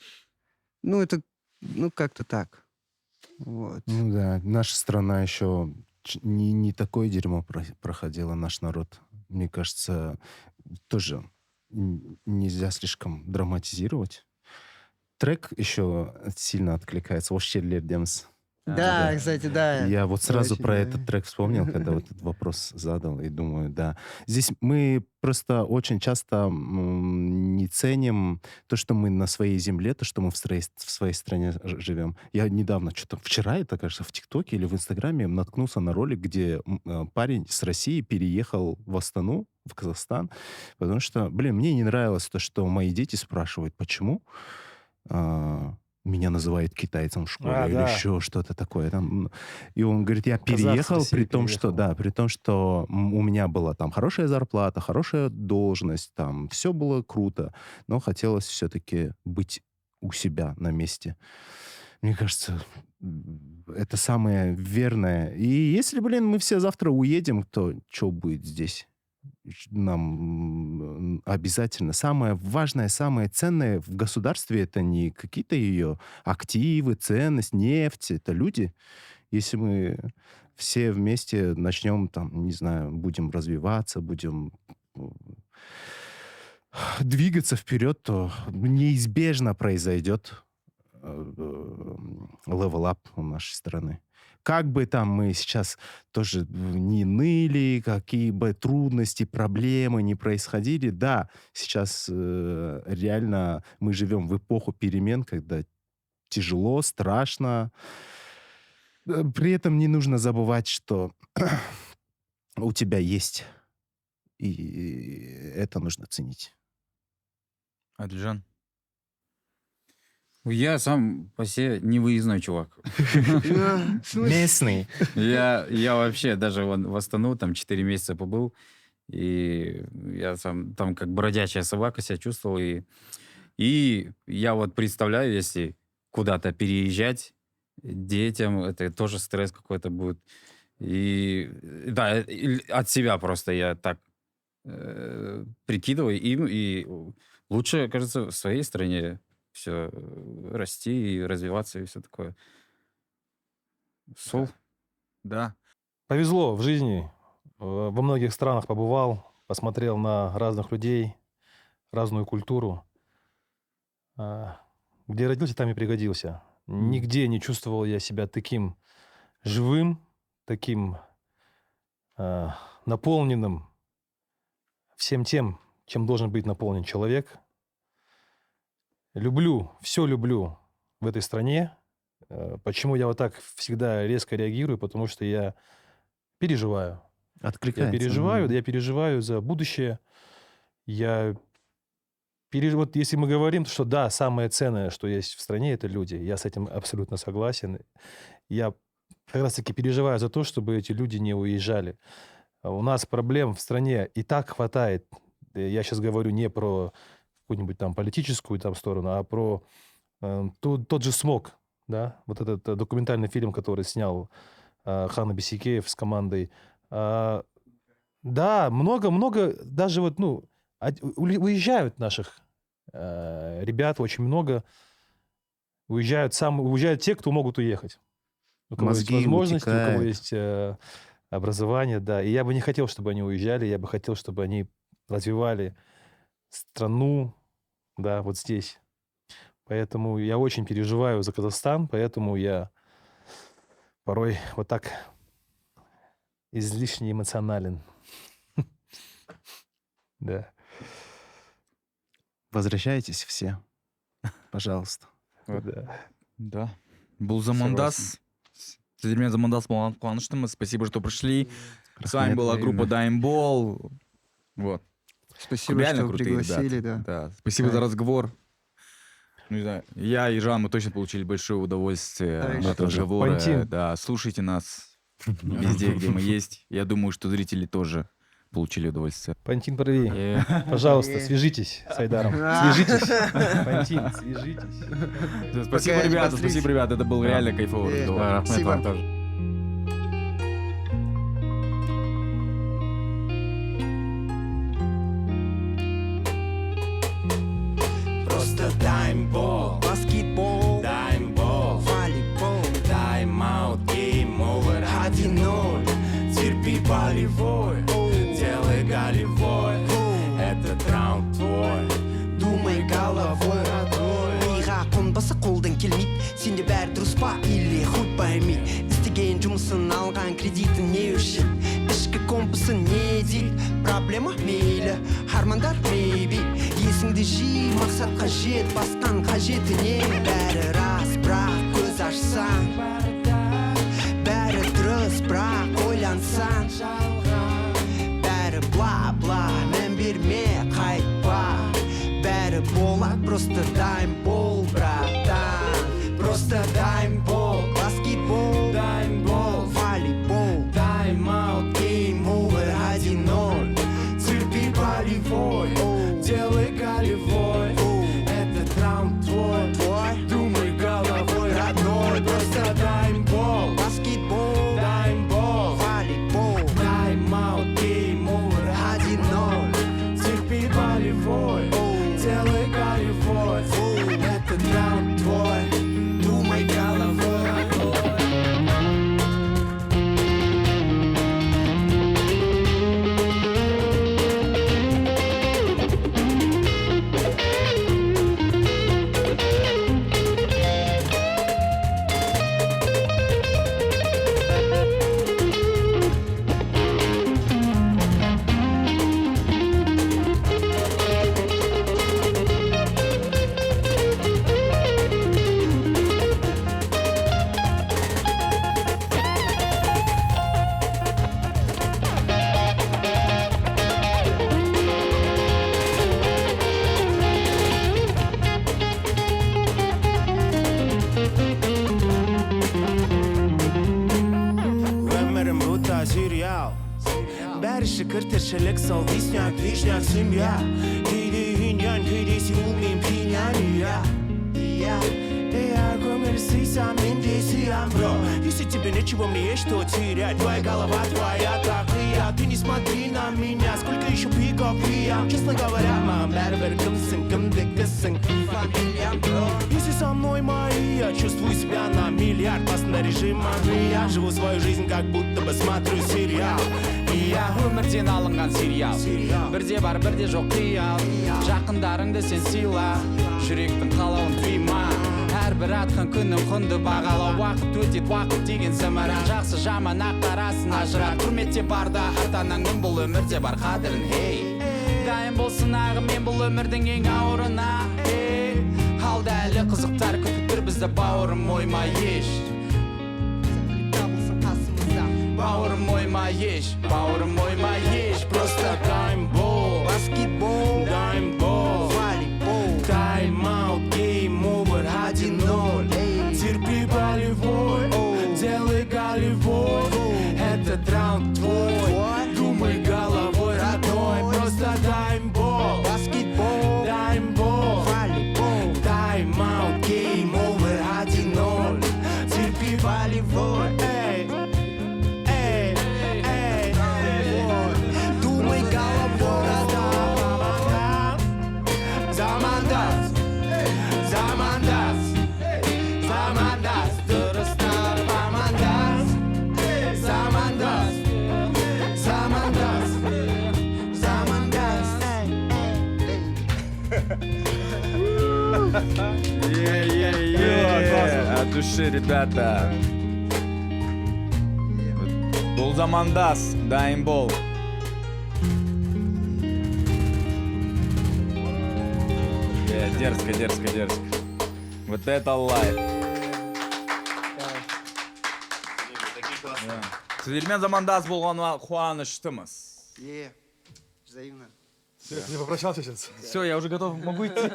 Ну, это, ну, как-то так. Вот. Ну да, наша страна еще не такое дерьмо проходила, наш народ. Мне кажется, тоже нельзя слишком драматизировать. Трек еще сильно откликается. «Ошчерлер демс». Да, кстати, да. Я вот сразу Очень, про да. этот трек вспомнил, когда вот этот вопрос задал, и думаю, да. Здесь мы просто очень часто не ценим то, что мы на своей земле, то, что мы в своей стране живем. Я недавно, что-то вчера, это, кажется, в ТикТоке или в Инстаграме наткнулся на ролик, где парень с России переехал в Астану, в Казахстан, потому что, блин, мне не нравилось то, что мои дети спрашивают, почему меня называют китайцем в школе или да. еще что-то такое. Там, и он говорит, я Казах с переехал, России при том, что, переехал. да, при том, что у меня была там хорошая зарплата, хорошая должность, там все было круто, но хотелось все-таки быть у себя на месте. Мне кажется, это самое верное. И если, блин, мы все завтра уедем, то что будет здесь? Нам обязательно. Самое важное, самое ценное в государстве это не какие-то ее активы, ценность, нефть. Это люди. Если мы все вместе начнем, там, не знаю, будем развиваться, будем двигаться вперед, то неизбежно произойдет level up у нашей страны. Как бы там мы сейчас тоже не ныли, какие бы трудности, проблемы не происходили, да, сейчас реально мы живем в эпоху перемен, когда тяжело, страшно. При этом не нужно забывать, что у тебя есть, и это нужно ценить. Адлижан? Я сам по себе невыездной чувак. Местный. Я вообще даже в Астану там 4 месяца побыл, и я сам там как бродячая собака себя чувствовал. И я вот представляю, если куда-то переезжать, детям это тоже стресс какой-то будет. И да, от себя просто я так прикидываю им, и лучше, кажется, в своей стране все расти и развиваться и все такое. Сол? Да. Повезло в жизни. Во многих странах побывал, посмотрел на разных людей, разную культуру. Где родился, там и пригодился. Нигде не чувствовал я себя таким живым, таким наполненным всем тем, чем должен быть наполнен человек. Все люблю в этой стране. Почему я вот так всегда резко реагирую? Потому что я переживаю. Откликается. Я переживаю за будущее. Вот если мы говорим, что да, самое ценное, что есть в стране, это люди. Я с этим абсолютно согласен. Я как раз-таки переживаю за то, чтобы эти люди не уезжали. У нас проблем в стране и так хватает. Я сейчас говорю не про какую-нибудь там политическую там сторону, а про тот же «Смог». Да? Вот этот документальный фильм, который снял Хан Абисикеев с командой. Да, много, даже вот, уезжают наших ребят, очень много. Уезжают те, кто могут уехать. У кого есть возможности, у кого есть образование, да. И я бы не хотел, чтобы они уезжали, я бы хотел, чтобы они развивали страну, да, вот здесь. Поэтому я очень переживаю за Казахстан, поэтому я порой вот так излишне эмоционален. Да. Возвращайтесь все, пожалуйста. Да. Был Замандас. Сіздермен Замандас болған қуаныштымыз. Спасибо, что пришли. С вами была группа Даймбол. Вот. Спасибо, реально что крутые пригласили, ребята. да. Да. Спасибо за разговор. Ну, не знаю, я и Жан, мы точно получили большое удовольствие от разговора. Пантин. Да, слушайте нас везде, где мы есть. Я думаю, что зрители тоже получили удовольствие. Пантин, Парви, пожалуйста, свяжитесь с Айдаром. Свяжитесь. Пантин, свяжитесь. Спасибо, ребята, спасибо, ребята. Это был реально кайфовый разговор. Спасибо. тоже. Просто даймбол, баскетбол, даймбол, волейбол, тайм-аут, гейм-овер, 1-0. Терпи болевой, делай голевой. Этот раунд твой, думай головой, родной. миға қонбаса қолдан келмейді. Сенде бәрі дұрыс па или хуй пойми. Істеген жұмысын алған кредиті не үшін? Ішкі компасы не дейді? Проблема мейлі, армандар maybe. Есіңді жи, мақсатқа жет, басқан қажеті не? Бәрі рас, бірақ көз ашсаң, бәрі дұрыс, бірақ ойлансаң, бәрі бла-бла, мән берме, қайтпа. Бәрі болады, просто даймбол, братан. Просто даймбол, баскетбол, даймбол, волейбол, тайм-аут, гейм-овер, 1-0. Терпи болевой, делай голевой. Этот раунд твой, думай головой, родной. Просто даймбол, баскетбол, даймбол, волейбол, тайм-аут, гейм-овер, 1-0. Терпи болевой, делай голевой. Этот раунд твой, думай головой, родной. Өмірім будто сериал. Бәрі шүкір тіршілік сол вишняк, вишняк семья. Кейде иньян, кейде сеул мен пинян, иә. Көңіл сыйса мен де сый Ам, бро. Если тебе нечего, мне есть что терять. Твоя голова твоя, так и я. Ты не смотри на меня, сколько еще пиков и я. Честно говоря, мам, бәрібір кімсің, кімдікісің. Если со мной мои, я чувствую себя на миллиард. Басында режим огня, живу свою жизнь, как будто бы смотрю сериал. И я өмірден алынған сериал бірде бар бірде жоқ қиял жақындарыңды сен сыйла жүректің қалауын тыйма әрбір атқан күннің құнды бағала уақыт өтеді уақыт деген зымыран жақсы жаман ақ қарасын ажырат құрметте барда артанаңның бұл өмірде бар қадірін хей дайын болсын ағы мен бұл өмірдің ең ауырына алда әлі қызықтар күтіп тұр бізді бауырым ойма еш бауырым ойма еш просто таймбол Баскетбол, таймбол волейбол, тайм-аут, гейм-овер 1-0 терпи болевой, делай голевой этот раунд твой, думай головой родной просто таймбол, баскетбол, таймбол волейбол, тайм-аут, гейм-овер 1-0 терпи болевой. думай головой. Замандас, замандас, замандас, дұрыстап амандас. Замандас, замандас, замандас. От души, ребята. Бұл замандас, дайын бол. Дерзко, дерзко, дерзко. Вот это лайф. Сіздермен замандас болғанға қуаныштымыз. Взаимно. Ты не попрощался сейчас? Все, я уже готов, могу идти.